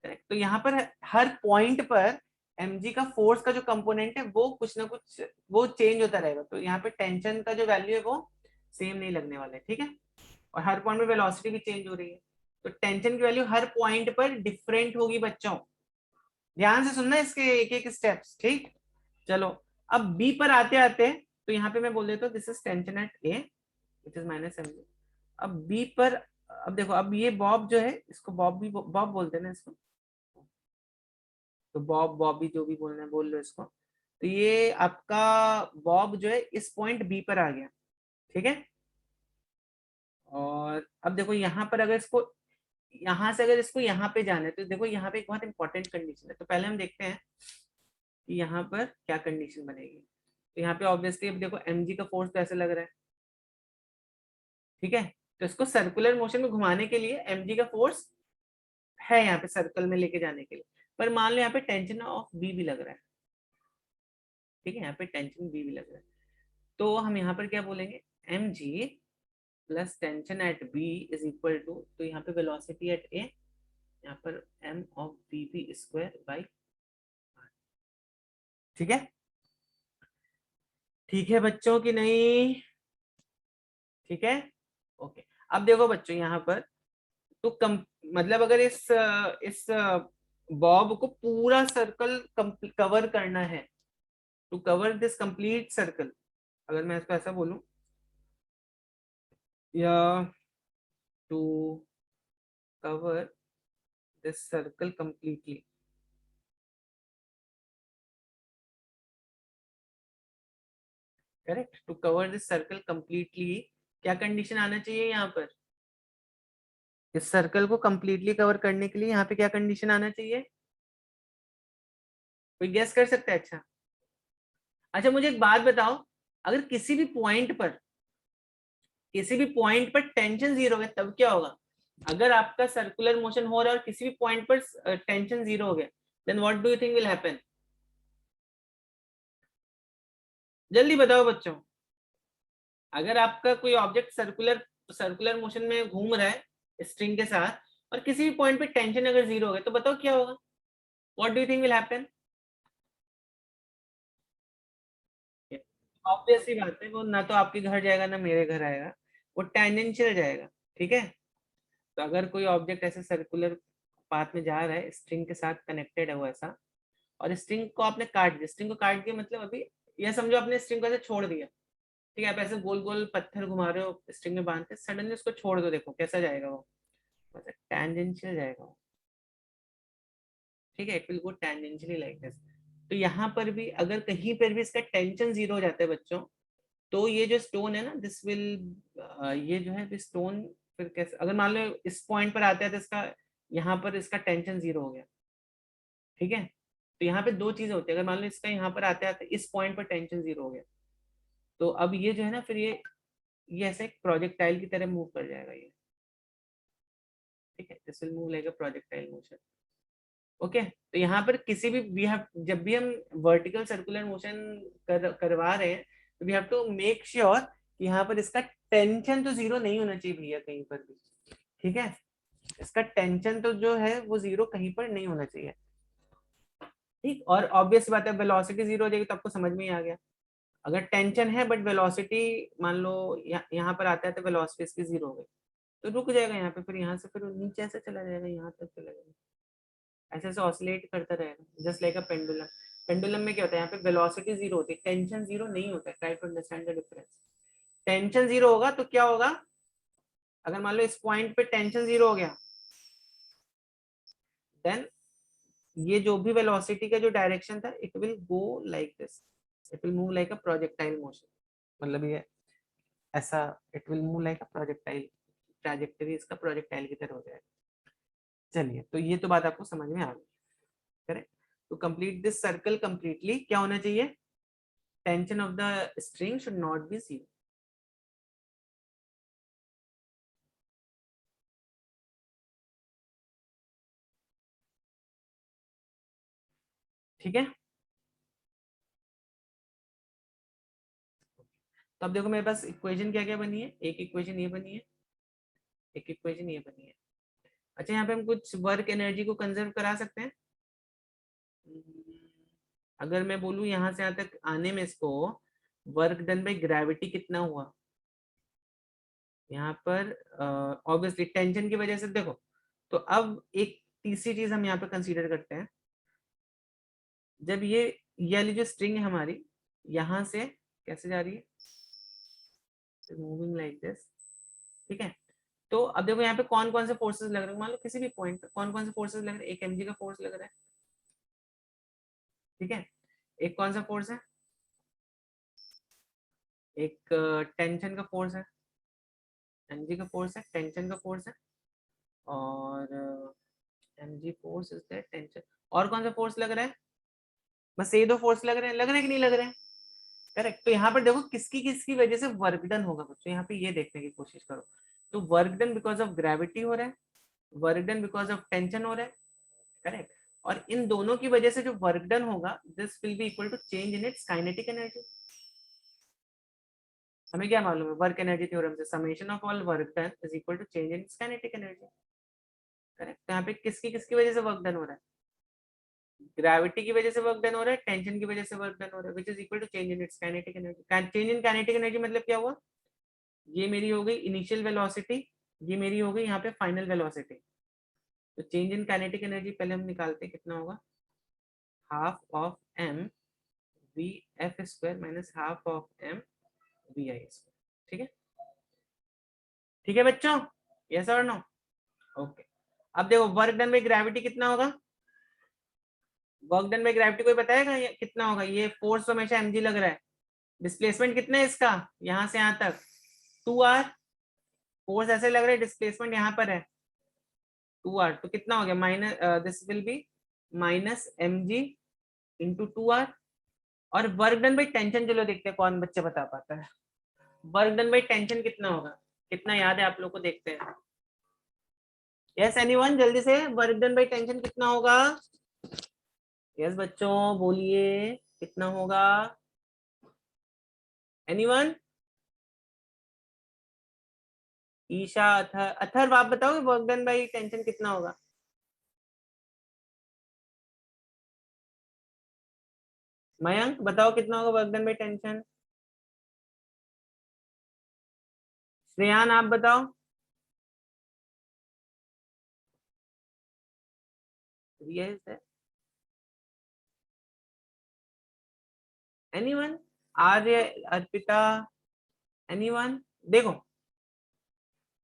करेक्ट? तो यहाँ पर हर पॉइंट पर mg का फोर्स का जो कंपोनेंट है वो कुछ ना कुछ वो चेंज होता रहेगा, तो यहाँ पे टेंशन का जो वैल्यू है वो सेम नहीं लगने वाला है, ठीक है? और हर पॉइंट में वेलोसिटी भी चेंज हो रही है, तो टेंशन की वैल्यू हर पॉइंट पर डिफरेंट होगी बच्चों, ध्यान से सुनना इसके एक एक स्टेप्स, ठीक? चलो अब बी पर आते आते, तो यहाँ पे मैं बोल देता हूँ this is tension eight A which is minus mg। अब बी पर, अब देखो, अब ये बॉब जो है, इसको बॉब बोलते हैं ना इसको, तो बॉबी जो भी बोलना है बोल लो इसको। तो ये आपका बॉब जो है इस पॉइंट बी पर आ गया, ठीक है? और अब देखो यहाँ पर अगर इसको यहाँ से अगर इसको यहाँ पे जाना है, तो देखो यहाँ पे एक बहुत इंपॉर्टेंट कंडीशन है, तो पहले हम देखते हैं कि यहाँ पर क्या कंडीशन बनेगी। तो यहाँ पे ऑब्वियसली अब देखो mg का फोर्स तो ऐसे लग रहा है, ठीक है? तो इसको सर्कुलर मोशन में घुमाने के लिए mg का फोर्स है यहाँ पे सर्कल में लेके जाने के लिए, पर मान लो यहाँ पे टेंशन ऑफ बी भी लग रहा है, ठीक है? यहाँ पे टेंशन बी भी लग रहा है, तो हम यहाँ पर क्या बोलेंगे, mg plus tension at b is equal to, तो यहाँ पे वेलोसिटी एट ए, यहाँ पर m of b B square by, ठीक है? ठीक है बच्चों की नहीं? ठीक है, ओके। अब देखो बच्चों यहाँ पर तो मतलब अगर इस बॉब को पूरा सर्कल कवर करना है, to cover this complete circle, अगर मैं इसको ऐसा बोलूं, या to cover this circle completely, correct? To cover this circle completely, क्या कंडीशन आना चाहिए यहाँ पर, इस सर्कल को कंप्लीटली कवर करने के लिए यहाँ पे क्या कंडीशन आना चाहिए? कोई गेस कर सकता है? अच्छा मुझे एक बात बताओ, अगर किसी भी पॉइंट पर टेंशन जीरो है तब क्या होगा? अगर आपका सर्कुलर मोशन हो रहा है और किसी भी पॉइंट पर टेंशन जीरो हो गया, then what do you think will happen? जल्दी बताओ बच्चों, अगर आपका कोई ऑब्जेक्ट सर्कुलर मोशन में घूम रहा है स्ट्रिंग के साथ, और किसी भी पॉइंट पे टेंशन अगर जीरो हो गया, तो बताओ क्या होगा? What do you think will happen? Obvious सी बात है, वो ना तो आपके घर जाएगा ना मेरे घर आएगा, वो टेंजेंशियल जाएगा, ठीक है? तो अगर कोई ऑब्जेक्ट ऐसे सर्कुलर पाथ में जा रहा है, स्ट्रिंग के साथ कनेक्टेड है वो ऐसा, और स्ट्रिंग को आपने काट दिया, स्ट्रिंग को काट दिया मतलब अभी ये समझो आपने स्ट्रिंग को ऐसे छोड़ दिया, ठीक है, आप ऐसे गोल गोल पत्थर घुमा रहे हो स्ट्रिंग में बांध के, सडनली उसको छोड़ दो, देखो कैसा जाएगा वो, मतलब टेंजेंशियल जाएगा वो, ठीक है, it will go tangentially like this. तो यहाँ पर भी अगर कहीं पर भी इसका टेंशन जीरो हो जाता है बच्चों, तो ये जो स्टोन है ना, दिस विल, ये जो है स्टोन, फिर कैसे, अगर मान लो इस पॉइंट पर आता है तो इसका, यहाँ पर इसका टेंशन जीरो हो गया, ठीक है। तो यहाँ पे दो चीजें होती है, अगर मान लो इसका यहाँ पर आते आते इस पॉइंट पर टेंशन जीरो हो गया, तो अब ये जो है ना, फिर ये ऐसे एक प्रोजेक्टाइल की तरह मूव कर जाएगा ये, ठीक है, this will move like a projectile motion. Okay, तो यहाँ पर किसी भी वी हैव, जब भी हम वर्टिकल सर्कुलर मोशन करवा रहे हैं, तो we have to make sure कि यहाँ पर इसका टेंशन तो जीरो नहीं होना चाहिए भैया कहीं पर भी, ठीक है, इसका टेंशन तो जो है वो जीरो कहीं पर नहीं होना चाहिए, ठीक। और ऑब्वियस बात है, वेलोसिटी जीरो हो जाएगी तो आपको समझ में ही आ गया, अगर टेंशन है बट वेलोसिटी मान लो यहाँ पर आता है तो वेलोसिटी इसकी जीरो हो गई, तो रुक जाएगा यहाँ पे, फिर यहाँ से फिर नीचे ऐसे चला जाएगा, यहाँ तक चला जाएगा, ऐसे ऐसे ऑसिलेट करता रहेगा, just like a pendulum. Pendulum में क्या होता है, यहाँ पे वेलोसिटी जीरो होती है, टेंशन जीरो नहीं होता है, try to understand the difference. Tension zero होगा तो क्या होगा, अगर मान लो इस पॉइंट पे टेंशन जीरो हो गया, देन ये जो भी वेलोसिटी का जो डायरेक्शन था, it will go like this, it will move like a projectile motion, मतलब ये ऐसा, it will move like a projectile, trajectory इसका प्रोजेक्टाइल की तरह हो जाएगा। चलिए, तो ये तो बात आपको समझ में आ गई, correct. To complete this circle completely क्या होना चाहिए, tension of the string should not be zero, ठीक है। तो अब देखो मेरे पास इक्वेशन क्या क्या बनी है, एक इक्वेशन ये बनी है, एक इक्वेशन ये बनी है। अच्छा, यहाँ पे हम कुछ वर्क एनर्जी को कंजर्व करा सकते हैं। अगर मैं बोलूँ यहाँ से यहाँ तक आने में इसको वर्क डन बाय ग्रेविटी कितना हुआ, यहाँ पर ऑब्वियसली टेंशन की वजह से देखो, तो अब एक तीसरी चीज हम यहाँ पे कंसीडर करते हैं, जब ये वाली जो स्ट्रिंग है हमारी यहाँ से कैसे जा रही है, मूविंग लाइक दिस, ठीक है। तो अब देखो यहाँ पे कौन कौन से फोर्सेस लग रहे हैं, मान लो किसी भी पॉइंट पे कौन कौन से फोर्सेस लग रहे हैं, एक mg का फोर्स लग रहा है, ठीक है, एक कौन सा फोर्स है, एक टेंशन का फोर्स है, mg का फोर्स है, टेंशन का फोर्स है, और mg force is that tension, और कौन सा फोर्स लग रहा है, बस ये दो फोर्स लग रहे हैं, लग रहे हैं कि नहीं लग रहे हैं, करेक्ट। तो यहाँ पर देखो किसकी किसकी वजह से वर्क डन होगा बच्चों, यहाँ पे ये देखने की कोशिश करो, तो work done because of gravity हो रहा है, work done because of tension हो रहा है, करेक्ट। और इन दोनों की वजह से जो वर्क डन होगा, this will be equal to change in its kinetic energy. हमें क्या मालूम है वर्क एनर्जी थ्योरम से, summation of all work done is equal to change in its kinetic energy, correct. तो यहाँ पे किसकी किसकी वजह से वर्क डन हो रहा है, ग्रेविटी की वजह से वर्क डन हो रहा है, टेंशन की वजह से वर्क डन हो रहा है, which is equal to change in its kinetic energy. Change in kinetic energy मतलब क्या हुआ, ये मेरी हो गई इनिशियल वेलोसिटी, ये मेरी हो गई यहाँ पे फाइनल वेलोसिटी। तो चेंज इन काइनेटिक एनर्जी पहले हम निकालते हैं, कितना होगा, half of m v f square minus half of m v i square, ठीक है, ठीक है बच्चों, यस और नो, ओके। अब देखो वर्क डन बाय ग्रेविटी कितना होगा, वर्क डन बाय ग्रेविटी कोई बताएगा ये कितना होगा, ये फोर्स तो हमेशा mg लग रहा है, डिस्प्लेसमेंट कितना है इसका, यहाँ से यहाँ तक 2r, फोर्स ऐसे लग रहा है, डिस्प्लेसमेंट यहाँ पर है 2r, तो कितना हो गया, minus, this will B minus mg into 2r। और वर्क डन बाई टेंशन, चलो देखते हैं कौन बच्चा बता पाता है, वर्क डन बाई टेंशन कितना होगा, कितना याद है आप लोग को, देखते हैं, यस एनीवन, जल्दी से वर्क डन बाई टेंशन कितना होगा, यस बच्चों बोलिए कितना होगा, एनीवन, ईशा, अथर, अथर्व आप बताओगे वर्क डन बाई टेंशन कितना होगा, मयंक बताओ कितना होगा वर्क डन बाई टेंशन, श्रेयान आप बताओ, यस, एनीवन, आर्य, अर्पिता, एनीवन? देखो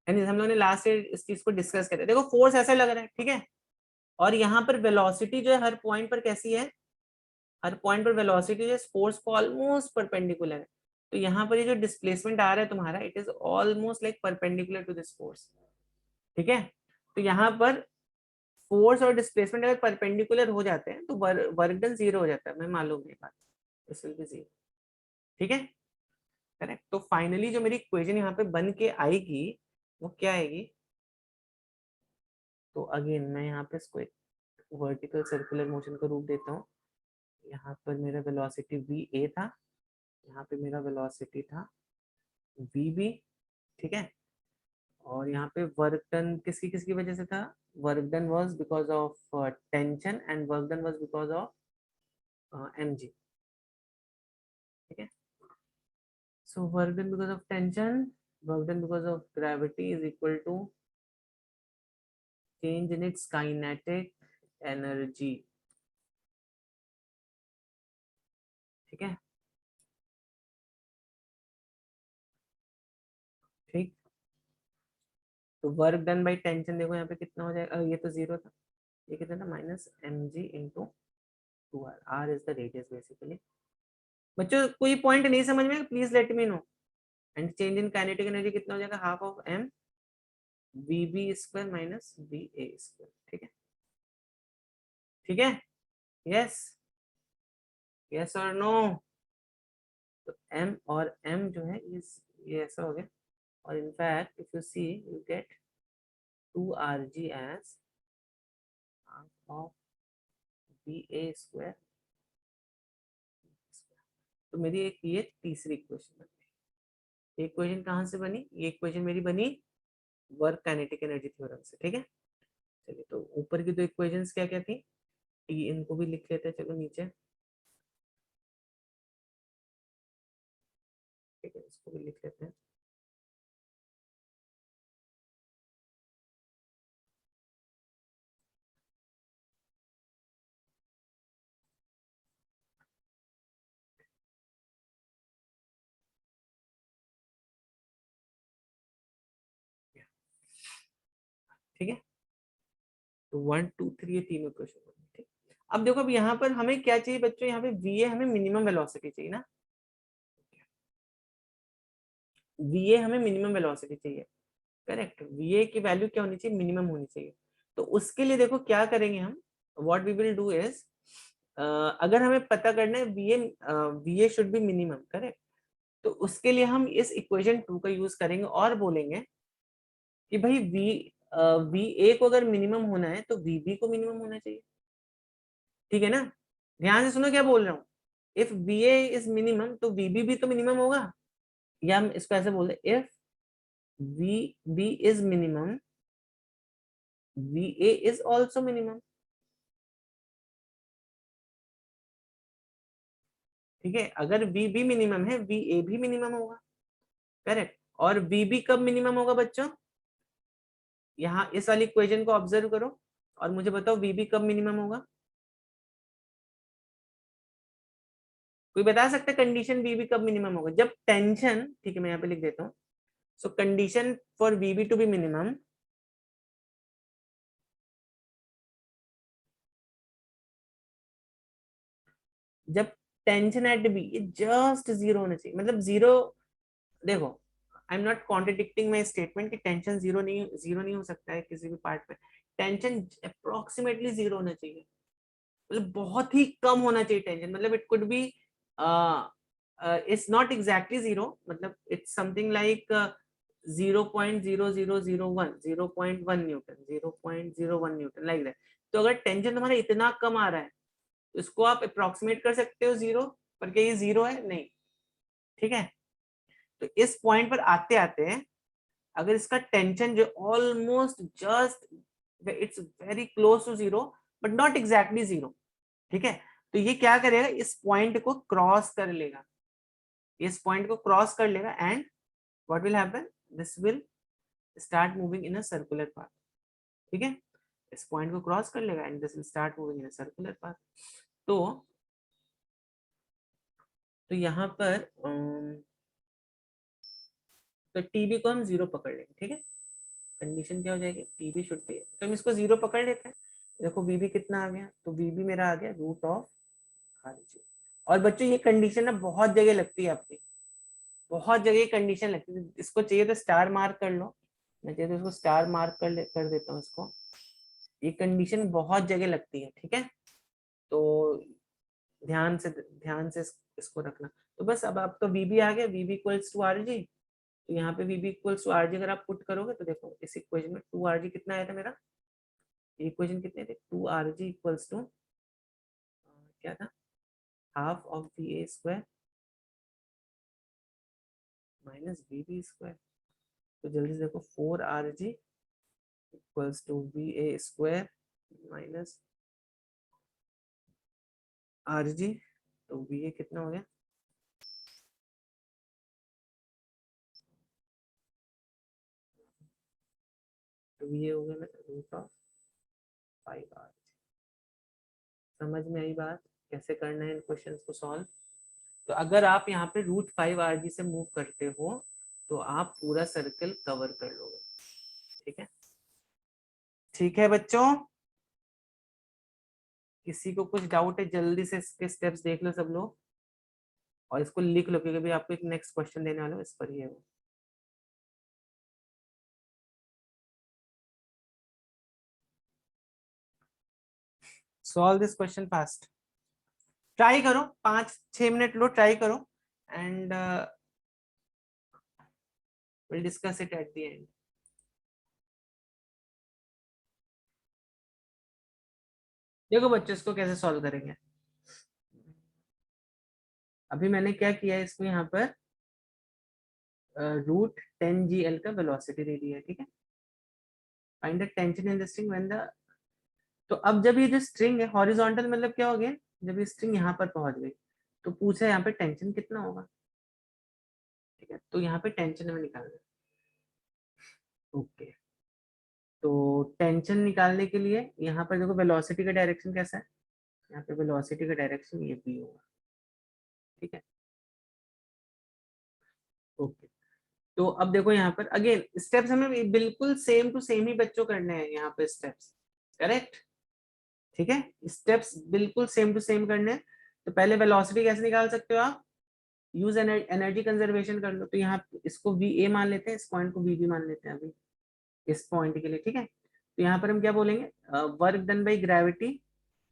हम लोगों ने लास्ट इस चीज को डिस्कस किया, देखो फोर्स ऐसा लग रहा है, ठीक है, और यहाँ पर वेलोसिटी जो है हर पॉइंट पर कैसी है, हर पॉइंट पर वेलोसिटी जो फोर्स को ऑलमोस्ट परपेंडिकुलर है। तो यहाँ पर ये जो डिस्प्लेसमेंट आ रहा है तुम्हारा, it is almost like perpendicular to this force, ठीक है। तो यहाँ पर फोर्स और डिस्प्लेसमेंट अगर परपेंडिकुलर हो जाते हैं तो वर्क डन जीरो हो जाता है, मैं मालूम है बात, दिस विल बी जीरो, ठीक है, करेक्ट। तो फाइनली जो मेरी इक्वेशन यहाँ पे बन के आएगी वो क्या आएगी, तो अगेन मैं यहाँ पे इसको एक वर्टिकल सर्कुलर मोशन का रूप देता हूँ। यहाँ पर मेरा वेलोसिटी वी ए था, यहाँ पे मेरा वेलोसिटी था वी बी, ठीक है, और यहाँ पे वर्क डन किसकी किसकी वजह से था, work done was because of tension and work done was because of mg, ठीक है। So work done because of tension, work done because of gravity is equal to change in its kinetic energy, ठीक है, ठीक। तो work done by tension देखो यहाँ पे कितना हो जाएगा, ये तो जीरो था, ये कितना था, minus M G into two R, R is the radius basically. बच्चों कोई पॉइंट नहीं समझ में please let me know. And change in kinetic energy कितना हो जाएगा, half of M V B square minus V A square, ठीक है, ठीक है, यस यस और नो। तो m और m जो है ये ऐसा हो गया, और in fact if you see you get 2rg as half of va square। तो मेरी एक ये तीसरी इक्वेशन बन गई। इक्वेशन कहाँ से बनी, ये इक्वेशन मेरी बनी वर्क काइनेटिक एनर्जी थ्योरम से, ठीक है। चलिए तो ऊपर की दो इक्वेशंस क्या क्या थी, इनको भी लिख लेते हैं, चलो नीचे, ठीक है, इसको भी लिख लेते हैं। ठीक है, तो 1 2 3 ये तीनों इक्वेशन बनी, ठीक। अब देखो अब यहाँ पर हमें क्या चाहिए बच्चों, यहाँ पे वीए हमें मिनिमम वेलोसिटी चाहिए ना, वीए हमें मिनिमम वेलोसिटी चाहिए, करेक्ट। वीए की वैल्यू क्या होनी चाहिए, मिनिमम होनी चाहिए। तो उसके लिए देखो क्या करेंगे हम, what we will do is, अगर हमें पता करना है V A should be minimum, correct, तो उसके लिए हम इस इक्वेशन 2 का यूज करेंगे और बोलेंगे कि भाई वी ए को अगर मिनिमम होना है तो वीबी को मिनिमम होना चाहिए, ठीक है ना। ध्यान से सुनो क्या बोल रहा हूँ, if we A is minimum तो वीबी भी तो मिनिमम होगा, या हम इसको ऐसे बोल रहे, if V B is minimum V A is also minimum, ठीक है। अगर वी बी मिनिमम है वी ए भी मिनिमम होगा, करेक्ट। और वी बी कब मिनिमम होगा बच्चों, यहाँ इस वाली इक्वेशन को ऑब्जर्व करो और मुझे बताओ वी बी कब मिनिमम होगा, कोई बता सकता है कंडीशन वी बी कब मिनिमम होगा, जब टेंशन, ठीक है मैं यहाँ पे लिख देता हूँ, so condition for V B to be minimum, जब टेंशन एट बी ये जस्ट जीरो होना चाहिए, मतलब जीरो, देखो I am not contradicting my statement कि टेंशन जीरो नहीं हो सकता है किसी भी पार्ट में, टेंशन अप्रोक्सीमेटली जीरो होना चाहिए, मतलब बहुत ही कम होना चाहिए टेंशन, मतलब it could be it's not exactly zero, मतलब it's something like 0.0001 0.1 newton 0.01 newton like that. तो अगर टेंशन तुम्हारा इतना कम आ रहा है तो इसको आप अप्रोक्सीमेट कर सकते हो जीरो पर, क्या ये जीरो है, नहीं, ठीक है। तो इस पॉइंट पर आते आते अगर इसका टेंशन जो almost just it's very close to zero but not exactly zero, ठीक है, तो ये क्या करेगा, इस पॉइंट को क्रॉस कर लेगा, इस पॉइंट को क्रॉस कर लेगा and what will happen, this will start moving in a circular path, ठीक है, इस पॉइंट को क्रॉस कर लेगा and this will start moving in a circular path. तो यहाँ पर तो टीबी को हम 0 पकड़ लेंगे, ठीक है। कंडीशन क्या हो जाएगी, टीबी शुड बी, तो हम इसको 0 पकड़ लेते हैं। देखो वीबी कितना आ गया, तो वीबी मेरा आ गया रूट ऑफ RG। और बच्चों ये कंडीशन ना बहुत जगह लगती है आपकी, बहुत जगह कंडीशन लगती है। इसको चाहिए तो स्टार मार्क कर लो, मैं चाहिए तो इसको स्टार मार्क कर देता हूँ इसको। ये कंडीशन बहुत जगह लगती है, ठीक है। तो ध्यान से इसको रखना। तो बस अब आपका वीबी आ गया, वीबी इक्वल्स टू RG। तो यहाँ पे वीबी इक्वल्स टू RG अगर आप पुट करोगे तो देखो इस इक्वेशन में 2RG कितना आया था मेरा, इक्वेशन कितने थे, 2RG इक्वल्स टू क्या था, half of VA square minus VB square. तो जल्दी से देखो 4RG equals to VA square minus RG। तो VA कितना हो गया, तो VA हो गया मेरा रूट ऑफ 5RG। समझ में आई बात, कैसे करना है इन क्वेश्चंस को सॉल्व। तो अगर आप यहाँ पे √5RG से मूव करते हो तो आप पूरा सर्कल कवर कर लोगे, ठीक है। ठीक है बच्चों, किसी को कुछ डाउट है जल्दी से इसके स्टेप्स देख लो सब लोग, और इसको लिख लो क्योंकि अभी आपको एक नेक्स्ट क्वेश्चन देने वाला हूँ, इस पर ही है वो। Solve this question fast, try करो, 5-6 मिनट लो, ट्राई करो, and will discuss it at the end. देखो बच्चों इसको कैसे सॉल्व करेंगे। अभी मैंने क्या किया है, इसको यहाँ पर √10GL का वेलोसिटी दे दिया है, ठीक है। Find the tension in the string when the, तो अब जब ये जो स्ट्रिंग है हॉरिजॉन्टल, मतलब क्या हो गया, जब ये स्ट्रिंग यहाँ पर पहुंच गई तो पूछा यहाँ पे टेंशन कितना होगा, ठीक है। तो यहाँ पे टेंशन हमें निकालना है, ओके। तो टेंशन निकालने के लिए यहाँ पर देखो वेलोसिटी का डायरेक्शन कैसा है, यहाँ पे वेलोसिटी का डायरेक्शन ये भी होगा, ठीक है, ओके। तो अब देखो यहाँ पर अगेन स्टेप्स हमें बिल्कुल सेम टू सेम ही बच्चों करने हैं यहाँ पे स्टेप्स, करेक्ट, ठीक है। स्टेप्स बिल्कुल सेम टू सेम करने हैं। तो पहले वेलोसिटी कैसे निकाल सकते हो आप, यूज एनर्जी कंजर्वेशन कर लो। तो यहाँ इसको VA मान लेते हैं, इस पॉइंट को VB मान लेते हैं अभी इस पॉइंट के लिए, ठीक है। तो यहाँ पर हम क्या बोलेंगे, work done by gravity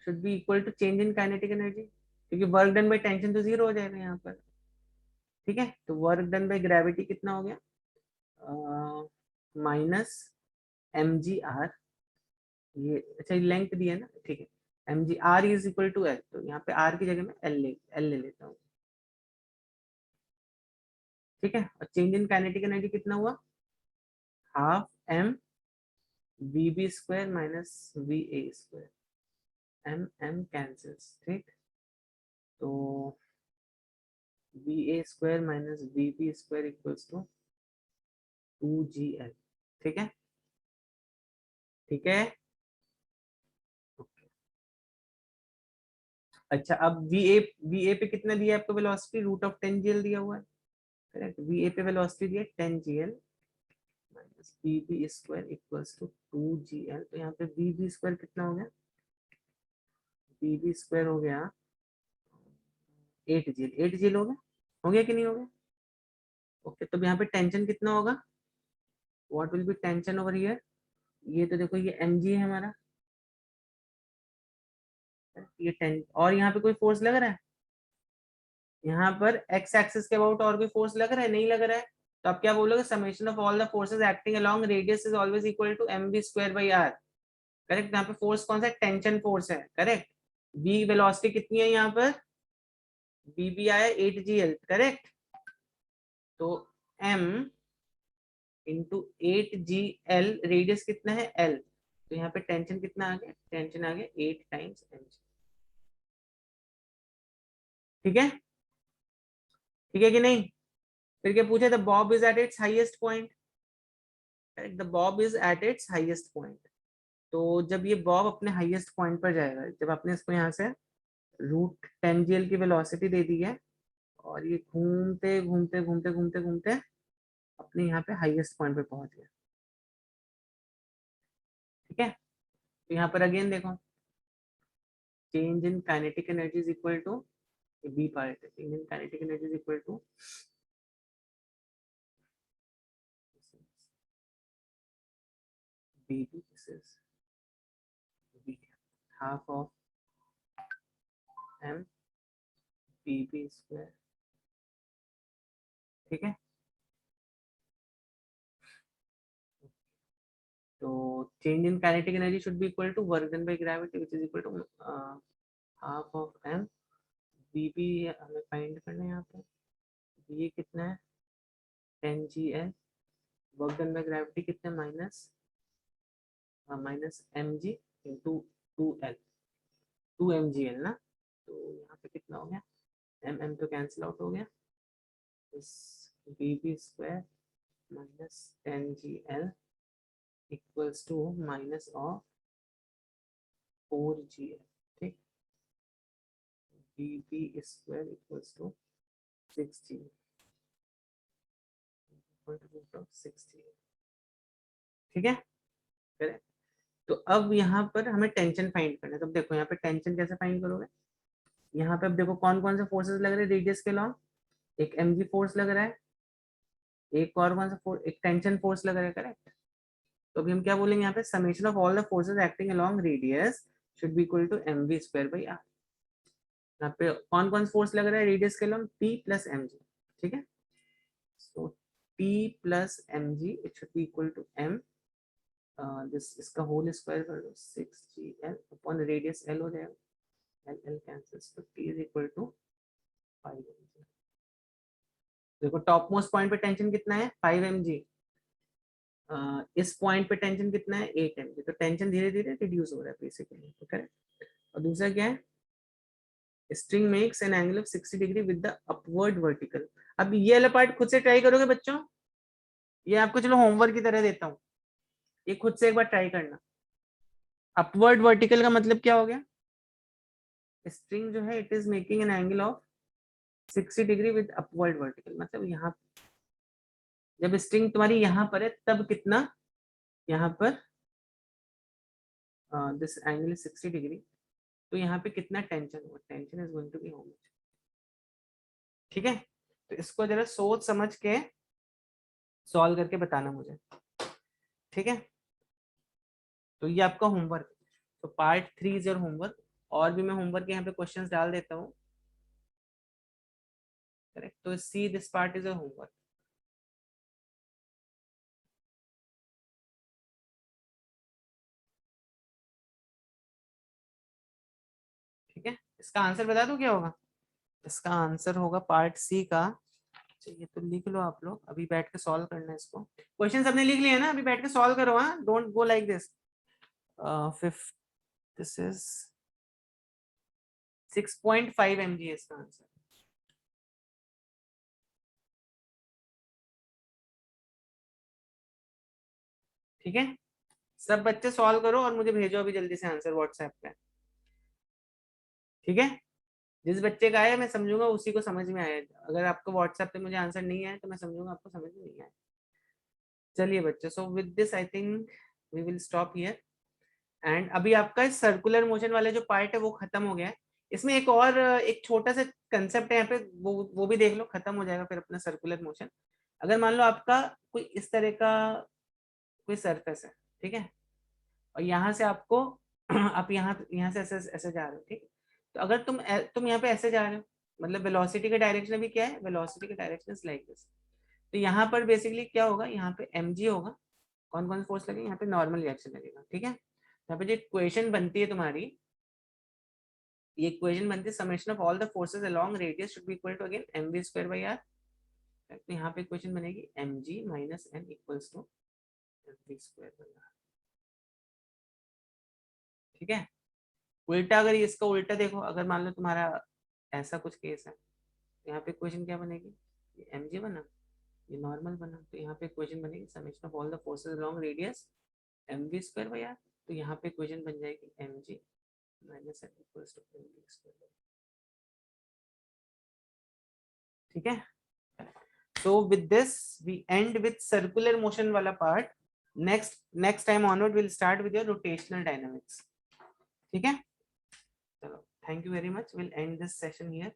should be equal to change in kinetic energy, क्योंकि वर्क डन बाई टेंशन तो 0 हो जाएगा यहाँ पर, ठीक है। तो वर्क डन बाई ग्रेविटी कितना हो गया, -mgr, ये अच्छा लेंथ दी है ना, ठीक है, mgr is equal to L। तो यहाँ पे R की जगह में L ले लेता हूँ, ठीक है। और चेंज इन काइनेटिक एनर्जी कितना हुआ, half m VB square minus VA square, m cancels, ठीक। तो VA square minus VB square equals to 2GL, ठीक है, ठीक है, अच्छा। अब VA पे कितना दिया है आपको वेलोसिटी, √10GL दिया हुआ है, करेक्ट। VA पे वेलोसिटी दिया 10GL minus VB square equals to 2GL। तो यहाँ पे VB स्क्वायर कितना हो गया, VB स्क्वायर हो गया 8GL, 8GL हो गया कि नहीं हो गया, ओके। तो यहाँ पे टेंशन कितना होगा, what will be tension over here, ये तो देखो ये mg है हमारा, ये 10, और यहाँ पे कोई फोर्स लग रहा है, यहाँ पर x एक्सिस के अबाउट और कोई फोर्स लग रहा है, नहीं लग रहा है। तो आप क्या बोलोगे, summation of all the forces acting along radius is always equal to mv square by r, correct. यहाँ पे फोर्स कौन सा है, टेंशन फोर्स है, करेक्ट। v वेलोसिटी कितनी है यहाँ पर, vb आया 8GL, करेक्ट। तो m इंटू 8GL, रेडियस कितना है L, तो यहाँ पे टेंशन कितना आ गया, टेंशन आ गया 8 टाइम्स mg, ठीक है, ठीक है कि नहीं। फिर क्या पूछा, the Bob is at its highest point, correct, the Bob is at its highest point. तो जब ये बॉब अपने हाईएस्ट पॉइंट पर जाएगा, जब आपने इसको यहाँ से √10GL की वेलोसिटी दे दी है, और ये घूमते घूमते घूमते घूमते घूमते अपने यहाँ पे हाईएस्ट पॉइंट पे पहुंच गया। ठीक है, तो यहाँ पर अगेन देखो, change in kinetic energy is equal to, B part है, change in kinetic energy is equal to B, this is B, half of M B B square. ठीक है, तो change in kinetic energy should be equal to work done by gravity which is equal to half of M B B, हमें find करना है यहाँ पे, ये कितना है 10 G L, work done by gravity कितना, minus M G into 2 L, 2 mgl ना, तो यहाँ पे कितना हो गया, एम तो कैंसिल आउट हो गया, इस B B square minus 10 gl equals to minus of 4gl। ठीक, B B square equals to 6gl, 6gl। ठीक है, करेक्ट। तो अब यहाँ पर हमें टेंशन फाइंड करना है। तो अब देखो यहाँ पे टेंशन कैसे फाइंड करोगे, यहाँ पे अब देखो कौन कौन से फोर्सेस लग रहे हैं रेडियस के लॉन्ग, एक mg फोर्स लग रहा है, एक और कौन सा फोर्स, एक टेंशन फोर्स लग रहा है, करेक्ट। तो अभी हम क्या बोलेंगे यहाँ पे, summation of all the forces acting along radius should be equal to mv square by R. यहाँ पे कौन कौन सा फोर्स लग रहा है रेडियस के अलोंग, T प्लस mg। ठीक है, so T plus mg it should be equal to m, this इसका होल स्क्वायर कर दो, 6gl अपॉन रेडियस l हो जाएगा, l कैंसिल्स, तो T is equal to 5mg। देखो टॉप मोस्ट पॉइंट पे टेंशन कितना है 5mg, इस पॉइंट पे टेंशन कितना है 8mg, तो टेंशन धीरे धीरे रिड्यूस हो रहा है बेसिकली, तो करेक्ट। और दूसरा क्या है, string makes an angle of 60 degree with the upward vertical. अब ये वाला पार्ट खुद से ट्राई करोगे बच्चों, ये आपको चलो होमवर्क की तरह देता हूँ, ये खुद से एक बार ट्राई करना। अपवर्ड वर्टिकल का मतलब क्या हो गया, स्ट्रिंग जो है it is making an angle of 60 degree with upward vertical, मतलब यहाँ जब स्ट्रिंग तुम्हारी यहाँ पर है तब कितना, यहाँ पर दिस एंगल इज 60 डिग्री, तो यहाँ पे कितना टेंशन होगा, tension is going to be how much. ठीक है, तो इसको जरा सोच समझ के सॉल्व करके बताना मुझे। ठीक है, तो ये आपका होमवर्क, तो पार्ट 3 इज योर होमवर्क। और भी मैं होमवर्क यहाँ पे क्वेश्चंस डाल देता हूँ, करेक्ट, तो see this part is your homework. ठीक है, इसका आंसर बता दो क्या होगा, इसका आंसर होगा पार्ट सी का, चलिए तो लिख लो आप लोग, अभी बैठ के सॉल्व करना है इसको, क्वेश्चन सबने लिख लिए ना, अभी बैठ के सॉल्व करो, हाँ don't go like this. Fifth, this is 6.5 mg है इसका आंसर। ठीक है, सब बच्चे सॉल्व करो और मुझे भेजो अभी जल्दी से आंसर व्हाट्सएप पे। ठीक है, जिस बच्चे का आया मैं समझूंगा उसी को समझ में आया, अगर आपको व्हाट्सएप पे मुझे आंसर नहीं आया तो मैं समझूंगा आपको समझ में नहीं आया। चलिए बच्चे, so with this I think we will stop here. And अभी आपका सर्कुलर मोशन वाला जो पार्ट है वो खत्म हो गया है, इसमें एक और एक छोटा सा कंसेप्ट है यहाँ पे, वो भी देख लो, खत्म हो जाएगा फिर अपना सर्कुलर मोशन। अगर मान लो आपका कोई इस तरह का कोई सरफेस है, ठीक है, और यहाँ से आपको आप यहाँ से ऐसे ऐसे जा रहे हो, ठीक, तो अगर तुम यहाँ पे ऐसे जा रहे हो, मतलब वेलोसिटी का डायरेक्शन भी क्या है, वेलोसिटी का डायरेक्शन इज लाइक दिस, तो यहाँ पर बेसिकली क्या होगा, यहाँ पे mg होगा, कौन कौन फोर्स लगेगा, यहाँ पे नॉर्मल रिएक्शन लगेगा। ठीक है, यहाँ पे जो इक्वेशन बनती है तुम्हारी, ये इक्वेशन बनती है summation of all the forces along radius should be equal to again mv square by are. तो यहाँ पे इक्वेशन बनेगी mg minus n equals to mv square by are. ठीक है, उल्टा अगर इसका उल्टा देखो, अगर मान लो तुम्हारा ऐसा कुछ केस है, तो यहाँ पे इक्वेशन क्या बनेगी, ये mg बना, ये नॉर्मल बना, तो यहाँ पे इक्वेशन बनेगी summation of all the forces along radius mv square by are. तो यहाँ पे इक्वेशन बन जाएगी mg minus n equals to mv square. ठीक है, So with this we end with circular motion वाला part. Next time onward we'll start with your rotational dynamics. ठीक है? चलो, thank you very much. We'll end this session here.